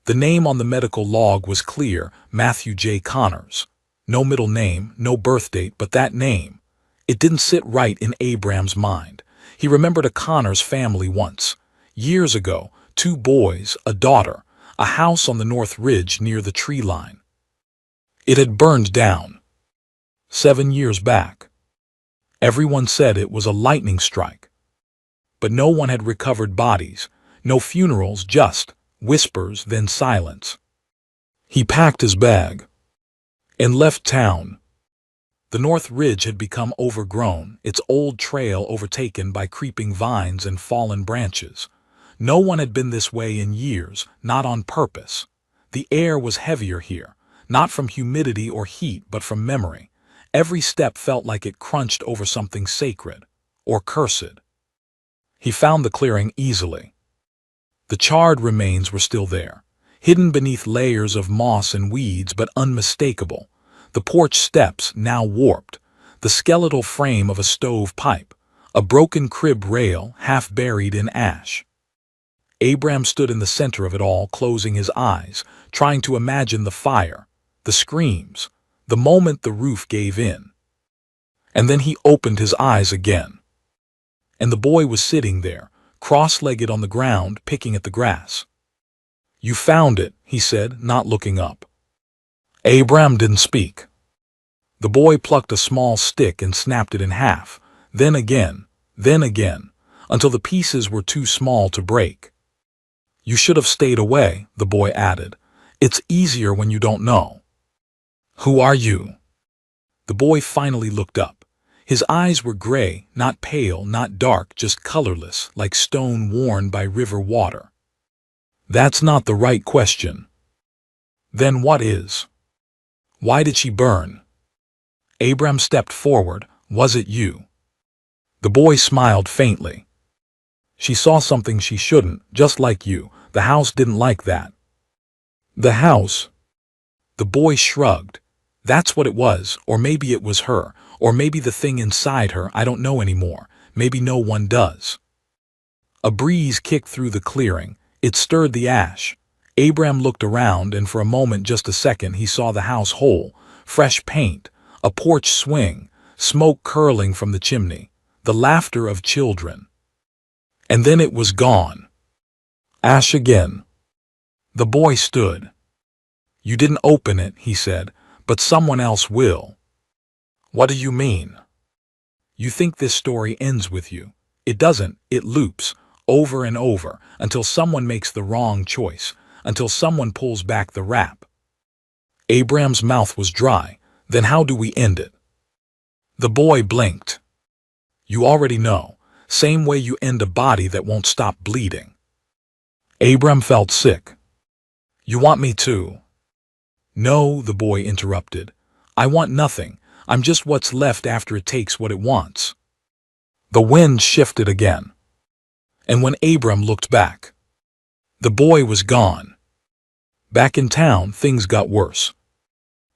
The name on the medical log was clear, Matthew J. Connors. No middle name, no birth date, but that name. It didn't sit right in Abram's mind. He remembered a Connors family once. Years ago, 2 boys, a daughter, a house on the North Ridge near the tree line. It had burned down. 7 years back. Everyone said it was a lightning strike. But no one had recovered bodies, no funerals, just whispers, then silence. He packed his bag and left town. The North Ridge had become overgrown, its old trail overtaken by creeping vines and fallen branches. No one had been this way in years, not on purpose. The air was heavier here, not from humidity or heat, but from memory. Every step felt like it crunched over something sacred, or cursed. He found the clearing easily. The charred remains were still there, hidden beneath layers of moss and weeds, but unmistakable. The porch steps, now warped, the skeletal frame of a stove pipe, a broken crib rail half buried in ash. Abram stood in the center of it all, closing his eyes, trying to imagine the fire, the screams, the moment the roof gave in. And then he opened his eyes again. And the boy was sitting there, cross-legged on the ground, picking at the grass. "You found it," he said, not looking up. Abram didn't speak. The boy plucked a small stick and snapped it in half, then again, until the pieces were too small to break. "You should have stayed away," the boy added. "It's easier when you don't know." "Who are you?" The boy finally looked up. His eyes were gray, not pale, not dark, just colorless, like stone worn by river water. "That's not the right question." "Then what is?" "Why did she burn?" Abram stepped forward. "Was it you?" The boy smiled faintly. "She saw something she shouldn't, just like you. The house didn't like that." "The house?" The boy shrugged. "That's what it was, or maybe it was her, or maybe the thing inside her, I don't know anymore. Maybe no one does." A breeze kicked through the clearing. It stirred the ash. Abram looked around, and for a moment, just a second, he saw the house whole. Fresh paint, a porch swing, smoke curling from the chimney, the laughter of children. And then it was gone. Ash again. The boy stood. "You didn't open it," he said, "but someone else will." "What do you mean?" "You think this story ends with you. It doesn't. It loops, over and over, until someone makes the wrong choice, until someone pulls back the wrap." Abram's mouth was dry. "Then how do we end it?" The boy blinked. "You already know. Same way you end a body that won't stop bleeding." Abram felt sick. "You want me to?" "No," the boy interrupted. "I want nothing. I'm just what's left after it takes what it wants." The wind shifted again. And when Abram looked back, the boy was gone. Back in town, things got worse.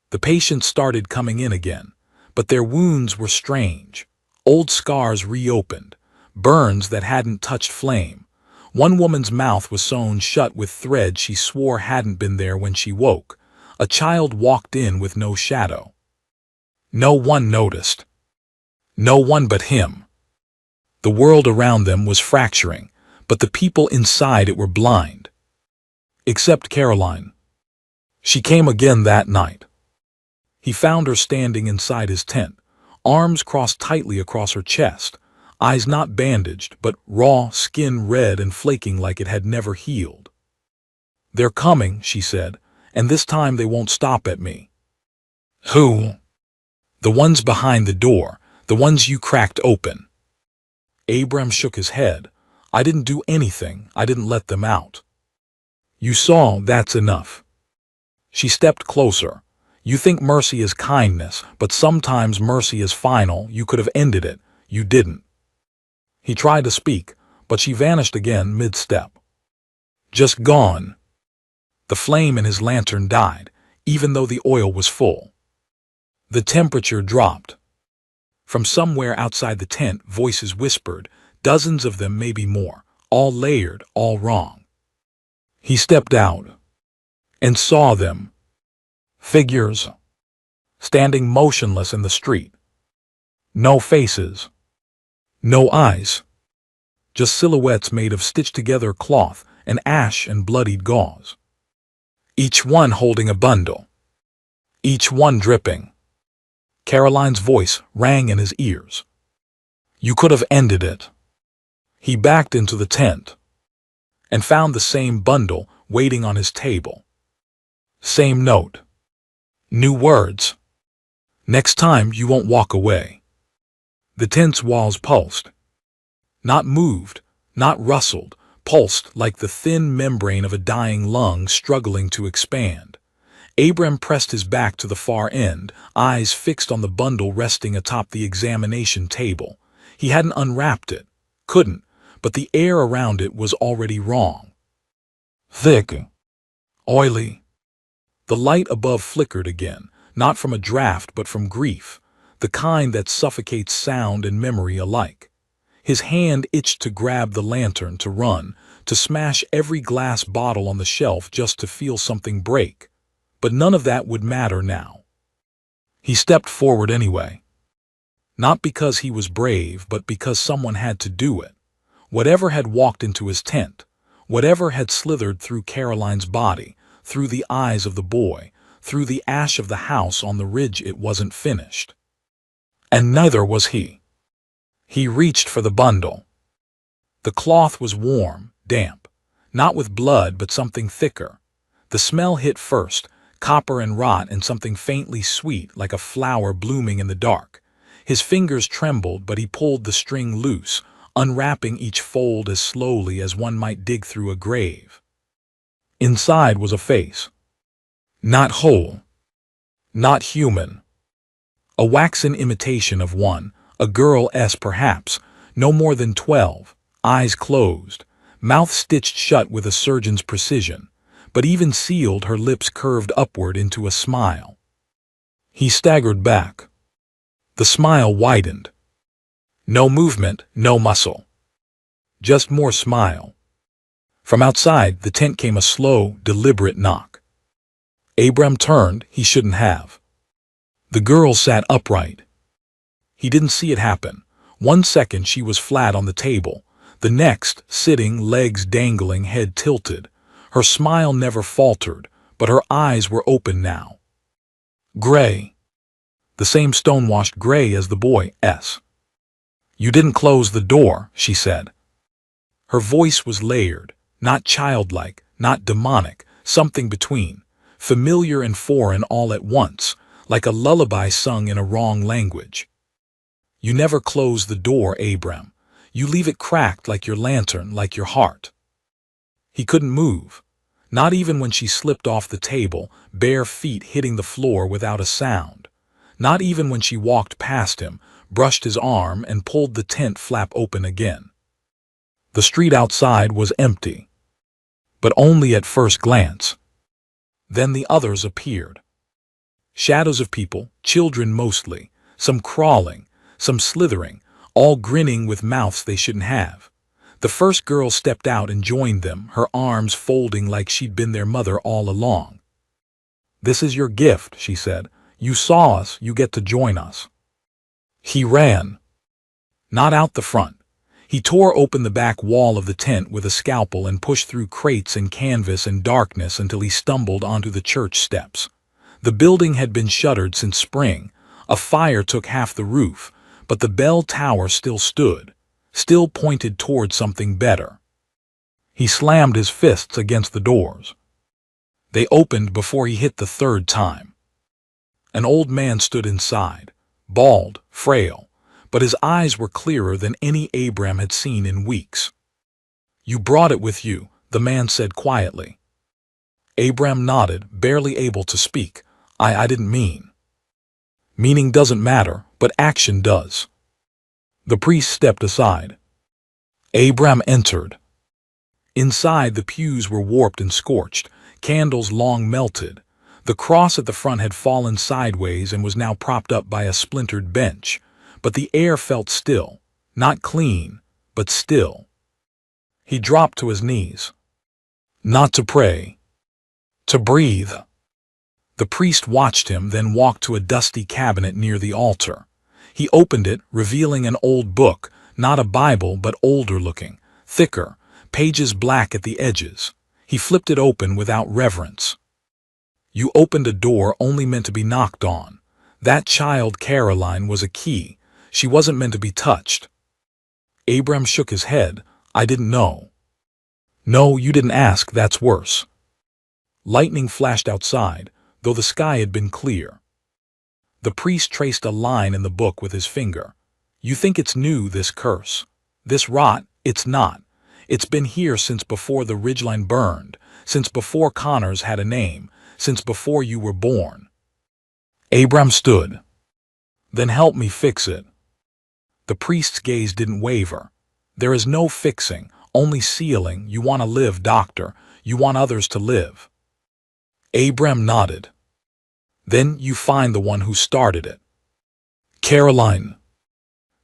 The patients started coming in again, but their wounds were strange. Old scars reopened, burns that hadn't touched flame. One woman's mouth was sewn shut with thread she swore hadn't been there when she woke. A child walked in with no shadow. No one noticed. No one but him. The world around them was fracturing, but the people inside it were blind. Except Caroline. She came again that night. He found her standing inside his tent, arms crossed tightly across her chest, eyes not bandaged, but raw, skin red and flaking like it had never healed. "They're coming," she said, "and this time they won't stop at me." "Who?" "The ones behind the door, the ones you cracked open." Abram shook his head. "I didn't do anything. I didn't let them out." "You saw, that's enough." She stepped closer. "You think mercy is kindness, but sometimes mercy is final. You could have ended it. You didn't." He tried to speak, but she vanished again mid-step. Just gone. The flame in his lantern died, even though the oil was full. The temperature dropped. From somewhere outside the tent, voices whispered, dozens of them, maybe more, all layered, all wrong. He stepped out and saw them. Figures, standing motionless in the street. No faces. No eyes. Just silhouettes made of stitched-together cloth and ash and bloodied gauze. Each one holding a bundle. Each one dripping. Caroline's voice rang in his ears. "You could have ended it." He backed into the tent and found the same bundle waiting on his table. Same note. New words. "Next time you won't walk away." The tent's walls pulsed. Not moved, not rustled, pulsed like the thin membrane of a dying lung struggling to expand. Abram pressed his back to the far end, eyes fixed on the bundle resting atop the examination table. He hadn't unwrapped it, couldn't, but the air around it was already wrong. Thick. Oily. The light above flickered again, not from a draft but from grief, the kind that suffocates sound and memory alike. His hand itched to grab the lantern, to run, to smash every glass bottle on the shelf just to feel something break. But none of that would matter now. He stepped forward anyway. Not because he was brave, but because someone had to do it. Whatever had walked into his tent, whatever had slithered through Caroline's body, through the eyes of the boy, through the ash of the house on the ridge, it wasn't finished. And neither was he. He reached for the bundle. The cloth was warm, damp, not with blood but something thicker. The smell hit first, copper and rot, and something faintly sweet like a flower blooming in the dark. His fingers trembled, but he pulled the string loose, unwrapping each fold as slowly as one might dig through a grave. Inside was a face. Not whole. Not human. A waxen imitation of one, a girl's perhaps, no more than 12, eyes closed, mouth stitched shut with a surgeon's precision, but even sealed, her lips curved upward into a smile. He staggered back. The smile widened. No movement, no muscle. Just more smile. From outside the tent came a slow, deliberate knock. Abram turned. He shouldn't have. The girl sat upright. He didn't see it happen. 1 second she was flat on the table. The next, sitting, legs dangling, head tilted. Her smile never faltered, but her eyes were open now. Gray. The same stonewashed gray as the boy's. "You didn't close the door," she said. Her voice was layered, not childlike, not demonic, something between, familiar and foreign all at once, like a lullaby sung in a wrong language. "You never close the door, Abram. You leave it cracked like your lantern, like your heart." He couldn't move, not even when she slipped off the table, bare feet hitting the floor without a sound. Not even when she walked past him, brushed his arm, and pulled the tent flap open again. The street outside was empty, but only at first glance. Then the others appeared. Shadows of people, children mostly, some crawling, some slithering, all grinning with mouths they shouldn't have. The first girl stepped out and joined them, her arms folding like she'd been their mother all along. "This is your gift," she said. "You saw us, you get to join us." He ran. Not out the front. He tore open the back wall of the tent with a scalpel and pushed through crates and canvas and darkness until he stumbled onto the church steps. The building had been shuttered since spring. A fire took half the roof, but the bell tower still stood, still pointed toward something better. He slammed his fists against the doors. They opened before he hit the third time. An old man stood inside, bald, frail, but his eyes were clearer than any Abram had seen in weeks. "You brought it with you," the man said quietly. Abram nodded, barely able to speak. I didn't mean." "Meaning doesn't matter, but action does." The priest stepped aside. Abram entered. Inside, the pews were warped and scorched, candles long melted. The cross at the front had fallen sideways and was now propped up by a splintered bench, but the air felt still, not clean, but still. He dropped to his knees. Not to pray, to breathe. The priest watched him, then walked to a dusty cabinet near the altar. He opened it, revealing an old book, not a Bible, but older looking, thicker, pages black at the edges. He flipped it open without reverence. "You opened a door only meant to be knocked on. That child, Caroline, was a key. She wasn't meant to be touched." Abram shook his head. "I didn't know." "No, you didn't ask, that's worse." Lightning flashed outside, though the sky had been clear. The priest traced a line in the book with his finger. "You think it's new, this curse? This rot? It's not. It's been here since before the ridgeline burned, since before Connors had a name, since before you were born." Abram stood. "Then help me fix it." The priest's gaze didn't waver. "There is no fixing, only sealing. You want to live, doctor. You want others to live." Abram nodded. "Then you find the one who started it." "Caroline."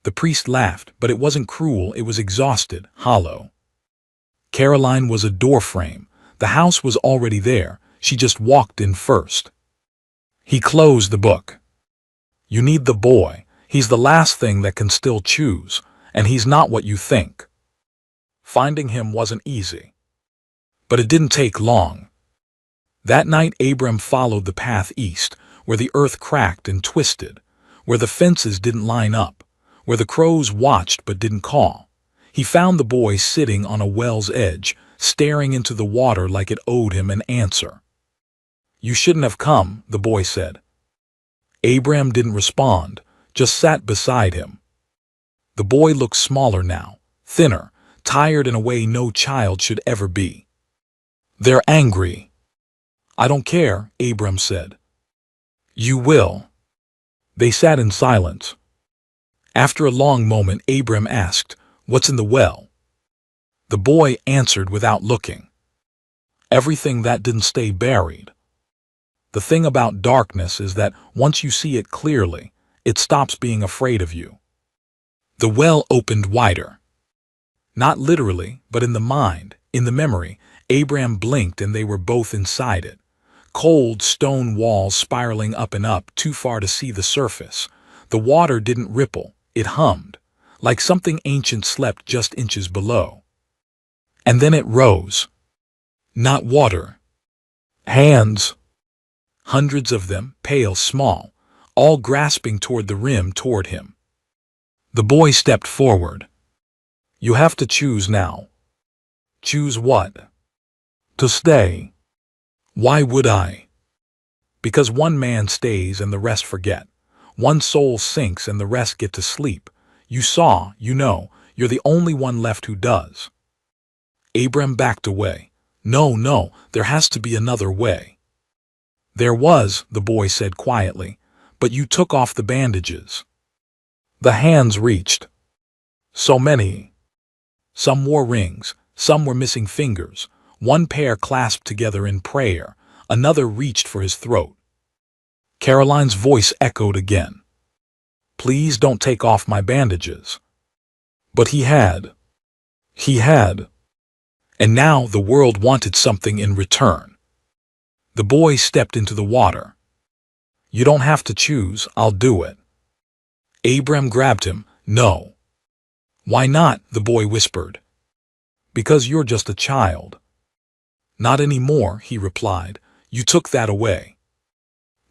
The priest laughed, but it wasn't cruel, it was exhausted, hollow. Caroline was a doorframe. The house was already there. She just walked in first. He closed the book. "You need the boy. He's the last thing that can still choose, and he's not what you think." Finding him wasn't easy. But it didn't take long. That night Abram followed the path east, where the earth cracked and twisted, where the fences didn't line up, where the crows watched but didn't call. He found the boy sitting on a well's edge, staring into the water like it owed him an answer. "You shouldn't have come," the boy said. Abram didn't respond, just sat beside him. The boy looked smaller now, thinner, tired in a way no child should ever be. "They're angry." "I don't care," Abram said. "You will." They sat in silence. After a long moment, Abram asked, "What's in the well?" The boy answered without looking. "Everything that didn't stay buried." The thing about darkness is that once you see it clearly, it stops being afraid of you. The well opened wider. Not literally, but in the mind, in the memory. Abram blinked and they were both inside it. Cold stone walls spiraling up and up, too far to see the surface. The water didn't ripple, it hummed, like something ancient slept just inches below. And then it rose. Not water. Hands. Hundreds of them, pale, small, all grasping toward the rim, toward him. The boy stepped forward. "You have to choose now." "Choose what?" "To stay." "Why would I?" "Because one man stays and the rest forget. One soul sinks and the rest get to sleep. You saw, you know, you're the only one left who does." Abram backed away. No, there has to be another way." "There was," the boy said quietly, "but you took off the bandages." The hands reached. So many. Some wore rings, some were missing fingers. One pair clasped together in prayer, another reached for his throat. Caroline's voice echoed again. "Please don't take off my bandages." But he had. He had. And now the world wanted something in return. The boy stepped into the water. You don't have to choose, I'll do it. Abram grabbed him. No. Why not? The boy whispered. Because you're just a child. Not anymore, he replied. You took that away.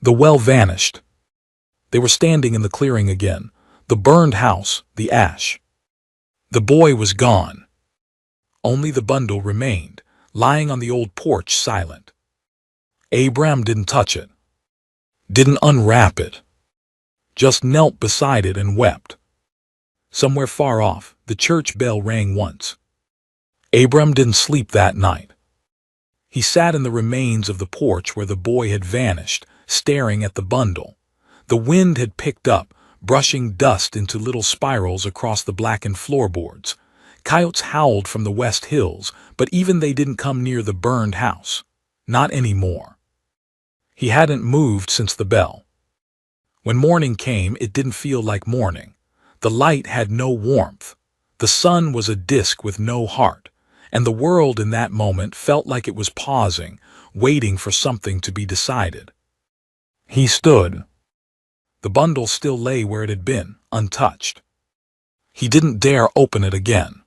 The well vanished. They were standing in the clearing again. The burned house, the ash. The boy was gone. Only the bundle remained, lying on the old porch silent. Abram didn't touch it. Didn't unwrap it. Just knelt beside it and wept. Somewhere far off, the church bell rang once. Abram didn't sleep that night. He sat in the remains of the porch where the boy had vanished, staring at the bundle. The wind had picked up, brushing dust into little spirals across the blackened floorboards. Coyotes howled from the west hills, but even they didn't come near the burned house. Not anymore. He hadn't moved since the bell. When morning came, it didn't feel like morning. The light had no warmth. The sun was a disk with no heart, and the world in that moment felt like it was pausing, waiting for something to be decided. He stood. The bundle still lay where it had been, untouched. He didn't dare open it again.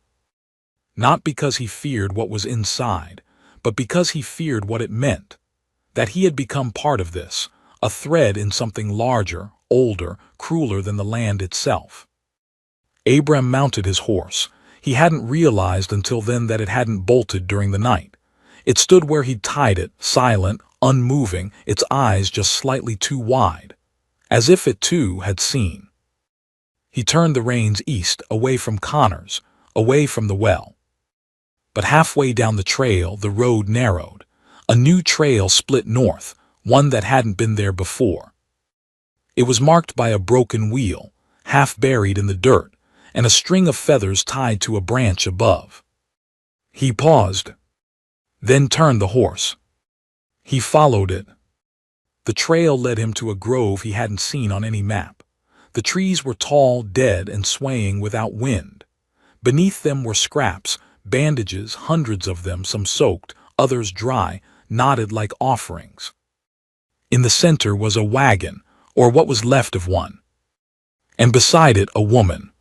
Not because he feared what was inside, but because he feared what it meant. That he had become part of this, a thread in something larger, older, crueler than the land itself. Abram mounted his horse. He hadn't realized until then that it hadn't bolted during the night. It stood where he'd tied it, silent, unmoving, its eyes just slightly too wide, as if it too had seen. He turned the reins east, away from Connor's, away from the well. But halfway down the trail, the road narrowed. A new trail split north, one that hadn't been there before. It was marked by a broken wheel, half buried in the dirt, and a string of feathers tied to a branch above. He paused, then turned the horse. He followed it. The trail led him to a grove he hadn't seen on any map. The trees were tall, dead, and swaying without wind. Beneath them were scraps, bandages, hundreds of them, some soaked, others dry, knotted like offerings. In the center was a wagon, or what was left of one. And beside it a woman.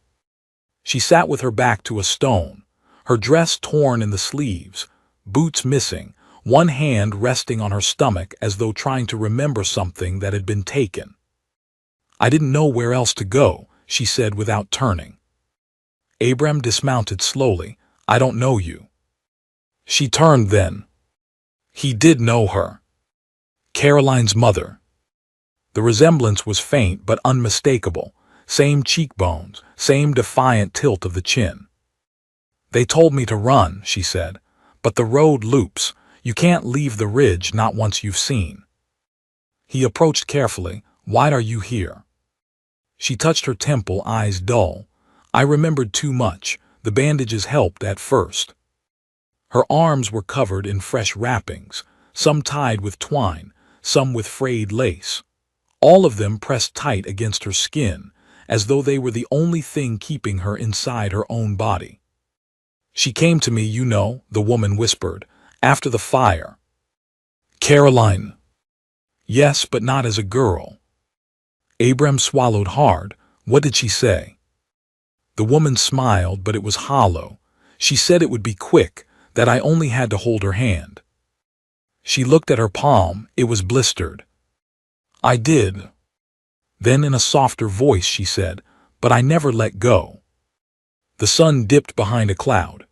She sat with her back to a stone, her dress torn in the sleeves, boots missing, one hand resting on her stomach as though trying to remember something that had been taken. I didn't know where else to go, she said without turning. Abram dismounted slowly. I don't know you. She turned then. He did know her. Caroline's mother. The resemblance was faint but unmistakable. Same cheekbones, same defiant tilt of the chin. They told me to run, she said, but the road loops. You can't leave the ridge, not once you've seen. He approached carefully. Why are you here? She touched her temple, eyes dull. I remembered too much. The bandages helped at first. Her arms were covered in fresh wrappings, some tied with twine, some with frayed lace. All of them pressed tight against her skin, as though they were the only thing keeping her inside her own body. She came to me, you know, the woman whispered, after the fire. Caroline. Yes, but not as a girl. Abram swallowed hard. What did she say? The woman smiled, but it was hollow. She said it would be quick, that I only had to hold her hand. She looked at her palm. It was blistered. I did. Then in a softer voice she said, but I never let go. The sun dipped behind a cloud.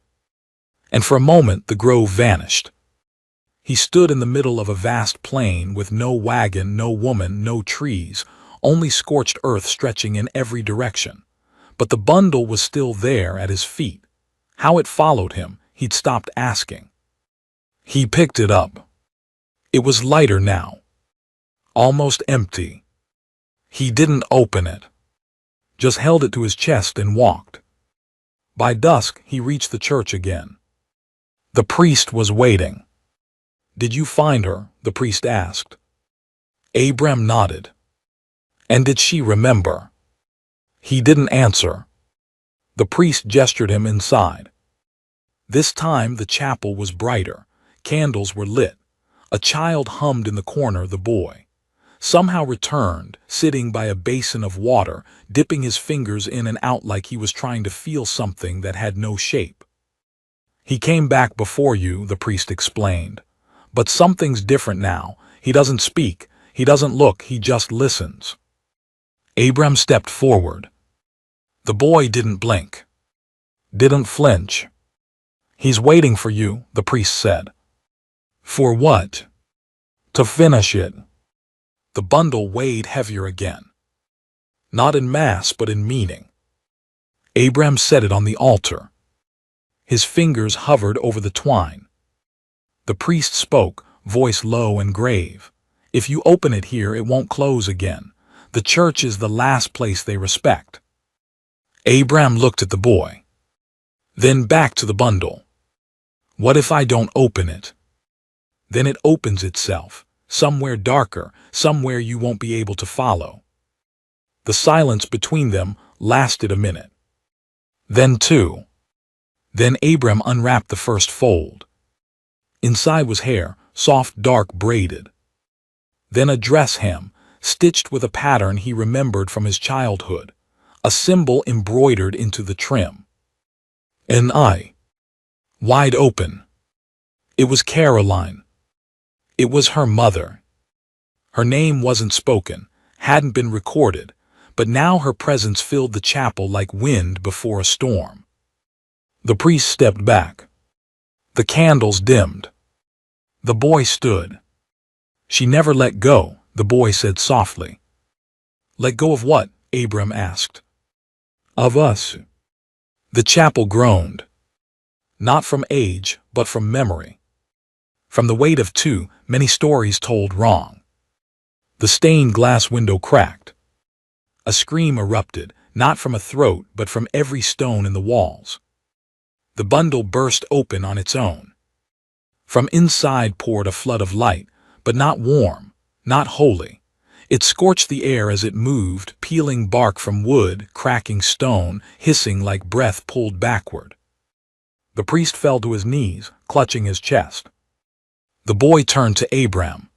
And for a moment the grove vanished. He stood in the middle of a vast plain with no wagon, no woman, no trees, only scorched earth stretching in every direction. But the bundle was still there at his feet. How it followed him, he'd stopped asking. He picked it up. It was lighter now. Almost empty. He didn't open it. Just held it to his chest and walked. By dusk, he reached the church again. The priest was waiting. Did you find her? The priest asked. Abram nodded. And did she remember? He didn't answer. The priest gestured him inside. This time the chapel was brighter. Candles were lit. A child hummed in the corner, the boy somehow returned, sitting by a basin of water, dipping his fingers in and out like he was trying to feel something that had no shape. He came back before you, the priest explained. But something's different now. He doesn't speak. He doesn't look. He just listens. Abram stepped forward. The boy didn't blink. Didn't flinch. He's waiting for you, the priest said. For what? To finish it. The bundle weighed heavier again. Not in mass, but in meaning. Abram set it on the altar. His fingers hovered over the twine. The priest spoke, voice low and grave. If you open it here, it won't close again. The church is the last place they respect. Abram looked at the boy. Then back to the bundle. What if I don't open it? Then it opens itself, somewhere darker, somewhere you won't be able to follow. The silence between them lasted a minute. Then two. Then Abram unwrapped the first fold. Inside was hair, soft, dark, braided. Then a dress hem, stitched with a pattern he remembered from his childhood, a symbol embroidered into the trim. An eye. Wide open. It was Caroline. It was her mother. Her name wasn't spoken, hadn't been recorded, but now her presence filled the chapel like wind before a storm. The priest stepped back. The candles dimmed. The boy stood. She never let go, the boy said softly. Let go of what? Abram asked. Of us. The chapel groaned. Not from age, but from memory. From the weight of too many stories told wrong. The stained glass window cracked. A scream erupted, not from a throat, but from every stone in the walls. The bundle burst open on its own. From inside poured a flood of light, but not warm, not holy. It scorched the air as it moved, peeling bark from wood, cracking stone, hissing like breath pulled backward. The priest fell to his knees, clutching his chest. The boy turned to Abram.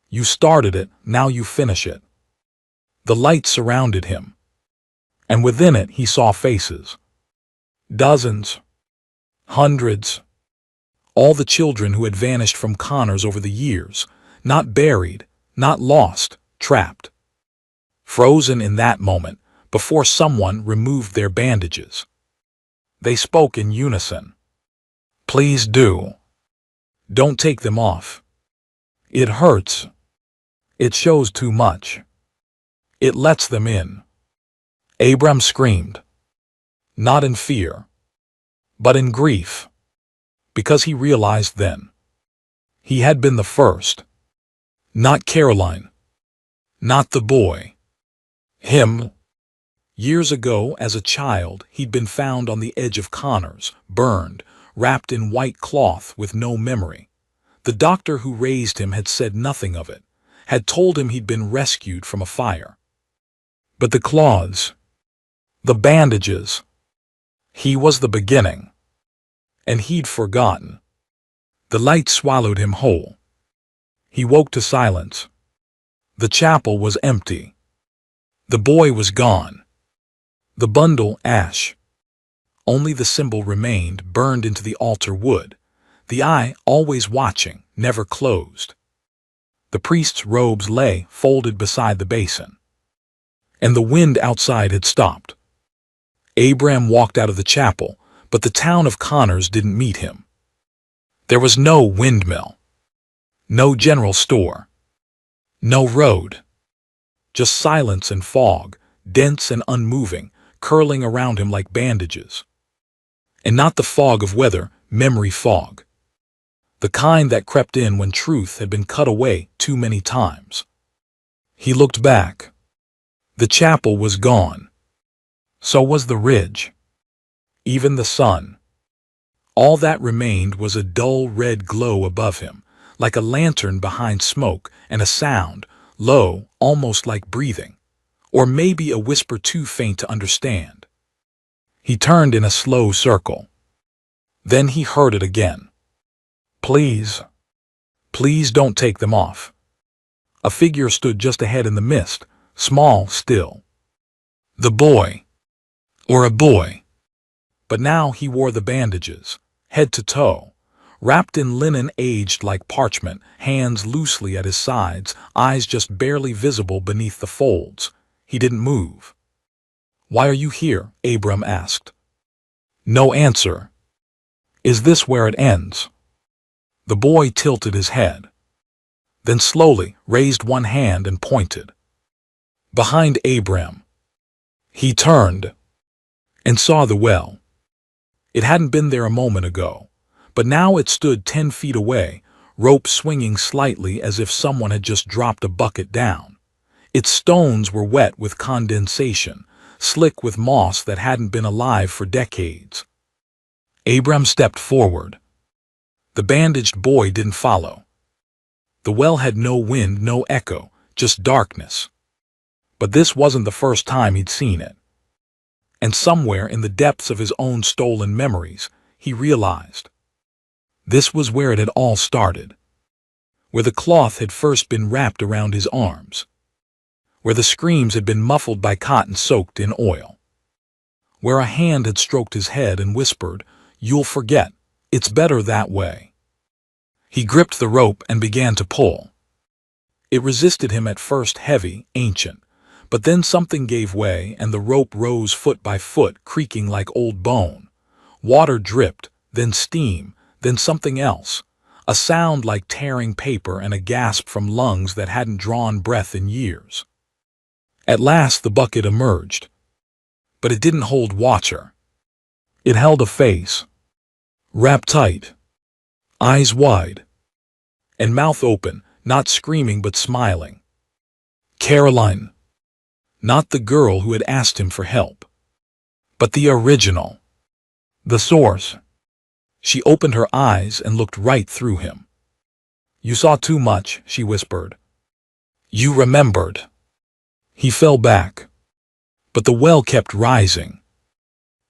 You started it, now you finish it. The light surrounded him, and within it he saw faces. Dozens. Hundreds. All the children who had vanished from Connors over the years, not buried, not lost, trapped. Frozen in that moment, before someone removed their bandages. They spoke in unison. Please do. Don't take them off. It hurts. It shows too much. It lets them in. Abram screamed. Not in fear, but in grief. Because he realized then. He had been the first. Not Caroline. Not the boy. Him. Years ago, as a child, he'd been found on the edge of Connors, burned, wrapped in white cloth with no memory. The doctor who raised him had said nothing of it, had told him he'd been rescued from a fire. But the claws, the bandages, he was the beginning. And he'd forgotten. The light swallowed him whole. He woke to silence. The chapel was empty. The boy was gone. The bundle ash. Only the symbol remained, burned into the altar wood. The eye, always watching, never closed. The priest's robes lay, folded beside the basin. And the wind outside had stopped. Abram walked out of the chapel, but the town of Connors didn't meet him. There was no windmill. No general store. No road. Just silence and fog, dense and unmoving, curling around him like bandages. And not the fog of weather, memory fog. The kind that crept in when truth had been cut away too many times. He looked back. The chapel was gone. So was the ridge. Even the sun. All that remained was a dull red glow above him, like a lantern behind smoke, and a sound, low, almost like breathing, or maybe a whisper too faint to understand. He turned in a slow circle. Then he heard it again. Please, please don't take them off. A figure stood just ahead in the mist, small still. The boy. Or a boy. But now he wore the bandages, head to toe, wrapped in linen aged like parchment, hands loosely at his sides, eyes just barely visible beneath the folds. He didn't move. Why are you here? Abram asked. No answer. Is this where it ends? The boy tilted his head, then slowly raised one hand and pointed. Behind Abram. He turned and saw the well. It hadn't been there a moment ago, but now it stood 10 feet away, rope swinging slightly as if someone had just dropped a bucket down. Its stones were wet with condensation, slick with moss that hadn't been alive for decades. Abram stepped forward. The bandaged boy didn't follow. The well had no wind, no echo, just darkness. But this wasn't the first time he'd seen it. And somewhere in the depths of his own stolen memories, he realized. This was where it had all started. Where the cloth had first been wrapped around his arms. Where the screams had been muffled by cotton soaked in oil. Where a hand had stroked his head and whispered, "You'll forget. It's better that way." He gripped the rope and began to pull. It resisted him at first, heavy, ancient. But then something gave way and the rope rose foot by foot, creaking like old bone. Water dripped, then steam, then something else. A sound like tearing paper and a gasp from lungs that hadn't drawn breath in years. At last the bucket emerged. But it didn't hold water. It held a face. Wrapped tight. Eyes wide. And mouth open, not screaming but smiling. Caroline. Not the girl who had asked him for help, but the original. The source. She opened her eyes and looked right through him. You saw too much, she whispered. You remembered. He fell back. But the well kept rising.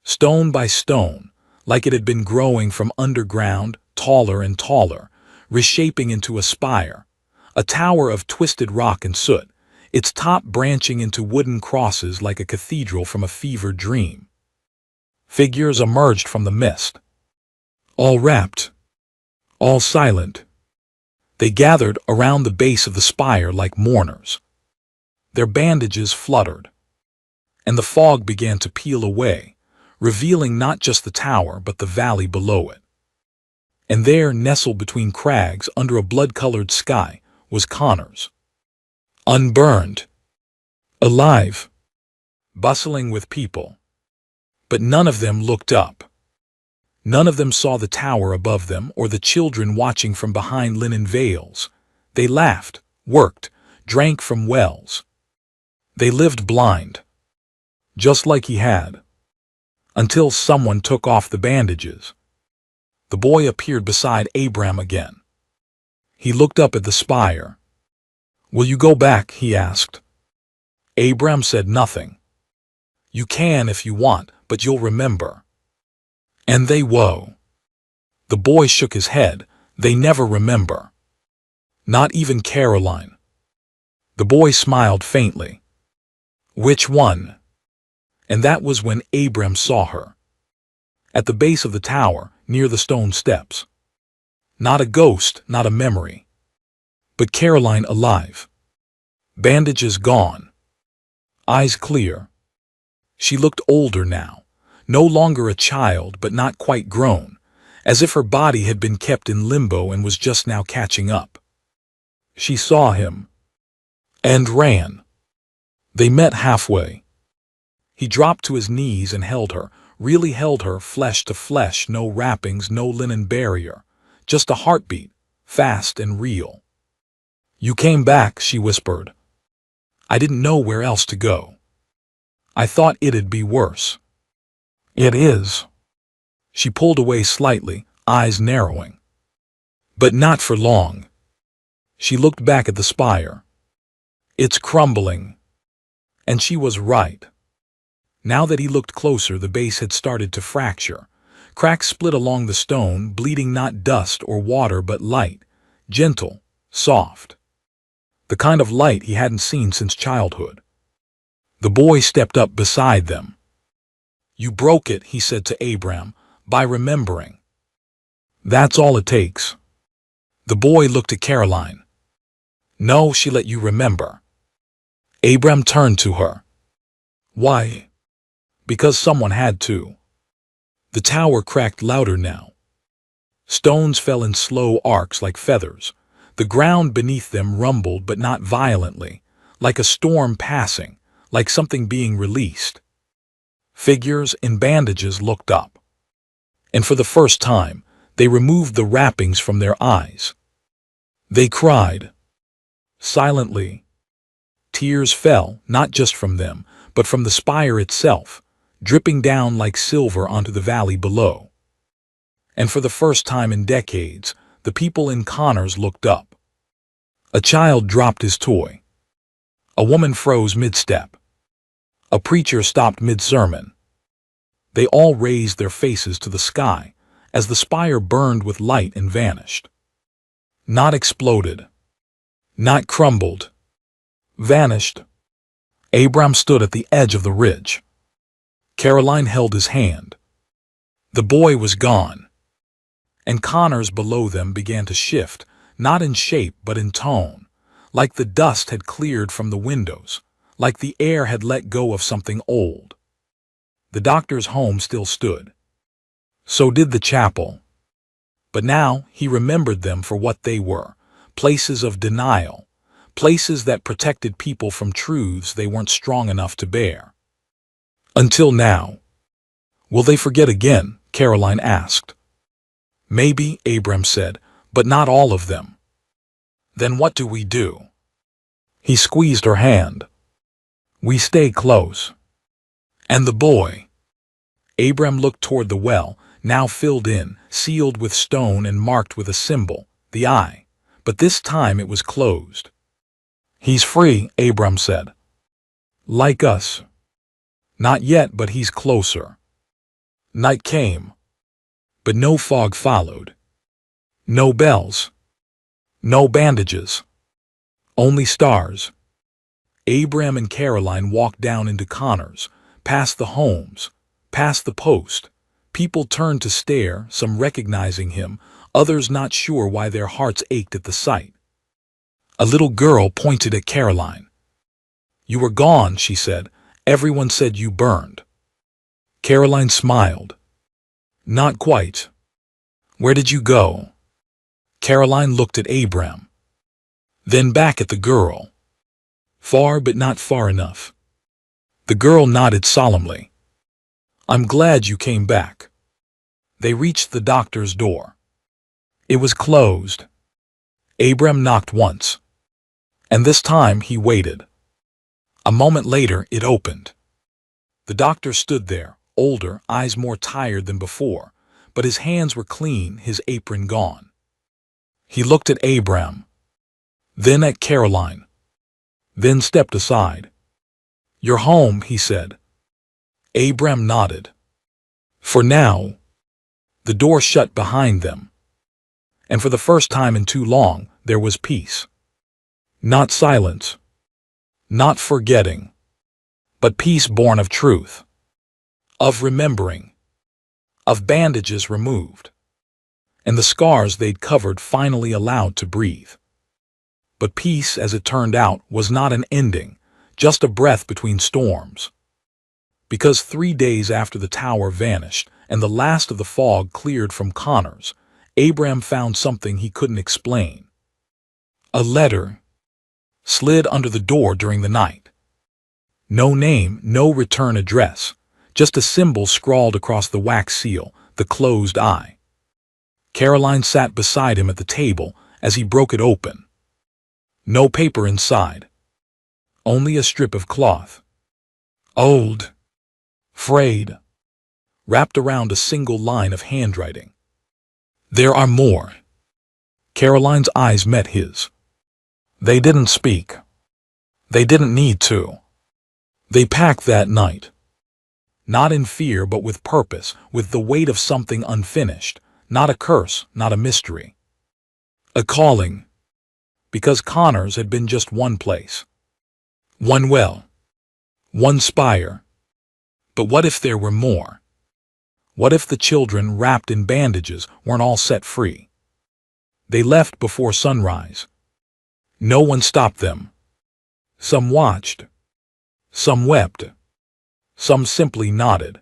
Stone by stone, like it had been growing from underground, taller and taller, reshaping into a spire, a tower of twisted rock and soot, its top branching into wooden crosses like a cathedral from a fevered dream. Figures emerged from the mist. All wrapped. All silent. They gathered around the base of the spire like mourners. Their bandages fluttered. And the fog began to peel away, revealing not just the tower but the valley below it. And there, nestled between crags under a blood-colored sky, was Connor's. Unburned. Alive. Bustling with people. But none of them looked up. None of them saw the tower above them or the children watching from behind linen veils. They laughed, worked, drank from wells. They lived blind. Just like he had. Until someone took off the bandages. The boy appeared beside Abram again. He looked up at the spire. Will you go back? He asked. Abram said nothing. You can if you want, but you'll remember. And they whoa. The boy shook his head. They never remember. Not even Caroline. The boy smiled faintly. Which one? And that was when Abram saw her. At the base of the tower, near the stone steps. Not a ghost, not a memory. But Caroline alive. Bandages gone. Eyes clear. She looked older now, no longer a child but not quite grown, as if her body had been kept in limbo and was just now catching up. She saw him. And ran. They met halfway. He dropped to his knees and held her, really held her, flesh to flesh, no wrappings, no linen barrier, just a heartbeat, fast and real. You came back, she whispered. I didn't know where else to go. I thought it'd be worse. It is. She pulled away slightly, eyes narrowing. But not for long. She looked back at the spire. It's crumbling. And she was right. Now that he looked closer, the base had started to fracture, Cracks split along the stone, bleeding not dust or water but light, gentle, soft. The kind of light he hadn't seen since childhood. The boy stepped up beside them. "You broke it," he said to Abram, "by remembering. That's all it takes." The boy looked at Caroline. "No, she let you remember." Abram turned to her. "Why?" "Because someone had to." The tower cracked louder now. Stones fell in slow arcs like feathers. The ground beneath them rumbled, but not violently, like a storm passing, like something being released. Figures in bandages looked up. And for the first time, they removed the wrappings from their eyes. They cried. Silently. Tears fell, not just from them, but from the spire itself, dripping down like silver onto the valley below. And for the first time in decades, the people in Connors looked up. A child dropped his toy. A woman froze mid-step. A preacher stopped mid-sermon. They all raised their faces to the sky as the spire burned with light and vanished. Not exploded. Not crumbled. Vanished. Abram stood at the edge of the ridge. Caroline held his hand. The boy was gone. And Connors below them began to shift, not in shape but in tone, like the dust had cleared from the windows, like the air had let go of something old. The doctor's home still stood. So did the chapel. But now he remembered them for what they were, places of denial, places that protected people from truths they weren't strong enough to bear. Until now. Will they forget again? Caroline asked. Maybe, Abram said, but not all of them. Then what do we do? He squeezed her hand. We stay close. And the boy? Abram looked toward the well, now filled in, sealed with stone and marked with a symbol, the eye, but this time it was closed. He's free, Abram said. Like us. Not yet, but he's closer. Night came. But no fog followed. No bells. No bandages. Only stars. Abram and Caroline walked down into Connors, past the homes, past the post. People turned to stare, some recognizing him, others not sure why their hearts ached at the sight. A little girl pointed at Caroline. You were gone, she said. Everyone said you burned. Caroline smiled. Not quite. Where did you go? Caroline looked at Abram. Then back at the girl. Far but not far enough. The girl nodded solemnly. I'm glad you came back. They reached the doctor's door. It was closed. Abram knocked once. And this time he waited. A moment later it opened. The doctor stood there, older, eyes more tired than before, but his hands were clean, his apron gone. He looked at Abram, then at Caroline, then stepped aside. You're home, he said. Abram nodded. For now. The door shut behind them. And for the first time in too long, there was peace. Not silence. Not forgetting. But peace born of truth. Of remembering. Of bandages removed. And the scars they'd covered finally allowed to breathe. But peace, as it turned out, was not an ending, just a breath between storms. Because 3 days after the tower vanished and the last of the fog cleared from Connors, Abram found something he couldn't explain. A letter slid under the door during the night. No name, no return address, just a symbol scrawled across the wax seal, the closed eye. Caroline sat beside him at the table as he broke it open. No paper inside. Only a strip of cloth. Old. Frayed. Wrapped around a single line of handwriting. There are more. Caroline's eyes met his. They didn't speak. They didn't need to. They packed that night. Not in fear, but with purpose, with the weight of something unfinished. Not a curse, not a mystery. A calling. Because Connor's had been just one place. One well. One spire. But what if there were more? What if the children, wrapped in bandages, weren't all set free? They left before sunrise. No one stopped them. Some watched. Some wept. Some simply nodded.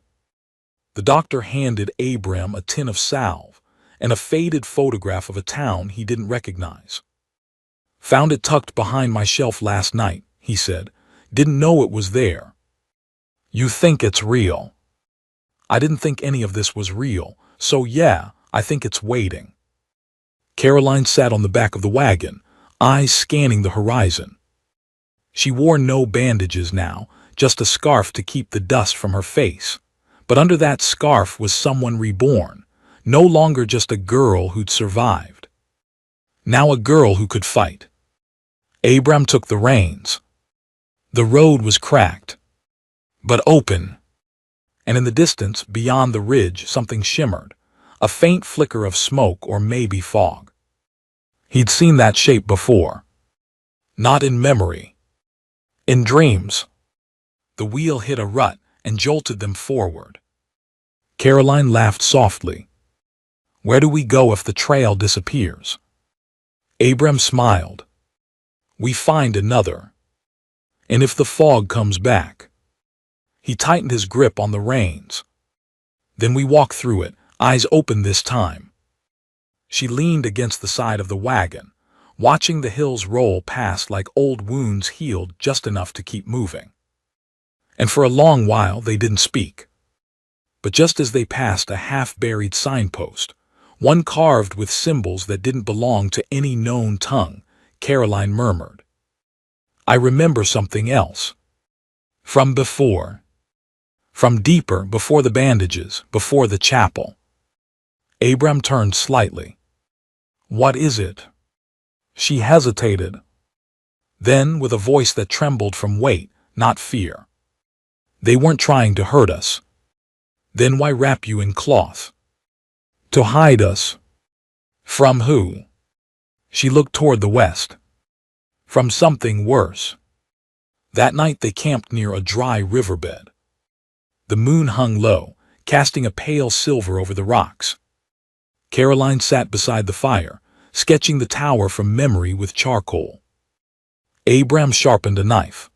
The doctor handed Abram a tin of salve and a faded photograph of a town he didn't recognize. "Found it tucked behind my shelf last night," he said. "Didn't know it was there." "You think it's real?" "I didn't think any of this was real, so yeah, I think it's waiting." Caroline sat on the back of the wagon, eyes scanning the horizon. She wore no bandages now, just a scarf to keep the dust from her face. But under that scarf was someone reborn, no longer just a girl who'd survived. Now a girl who could fight. Abram took the reins. The road was cracked, but open. And in the distance, beyond the ridge, something shimmered, a faint flicker of smoke or maybe fog. He'd seen that shape before. Not in memory. In dreams. The wheel hit a rut and jolted them forward. Caroline laughed softly. "Where do we go if the trail disappears?" Abram smiled. "We find another. And if the fog comes back." He tightened his grip on the reins. "Then we walk through it, eyes open this time." She leaned against the side of the wagon, watching the hills roll past like old wounds healed just enough to keep moving. And for a long while they didn't speak. But just as they passed a half-buried signpost, one carved with symbols that didn't belong to any known tongue, Caroline murmured, "I remember something else. From before. From deeper, before the bandages, before the chapel." Abram turned slightly. "What is it?" She hesitated. Then, with a voice that trembled from weight, not fear, "They weren't trying to hurt us." "Then why wrap you in cloth?" "To hide us." "From who?" She looked toward the west. "From something worse." That night they camped near a dry riverbed. The moon hung low, casting a pale silver over the rocks. Caroline sat beside the fire, sketching the tower from memory with charcoal. Abram sharpened a knife.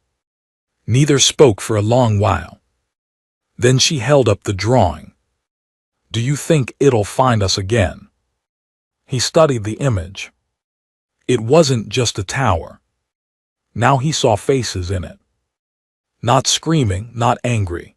Neither spoke for a long while. Then she held up the drawing. "Do you think it'll find us again?" He studied the image. It wasn't just a tower. Now he saw faces in it. Not screaming, not angry.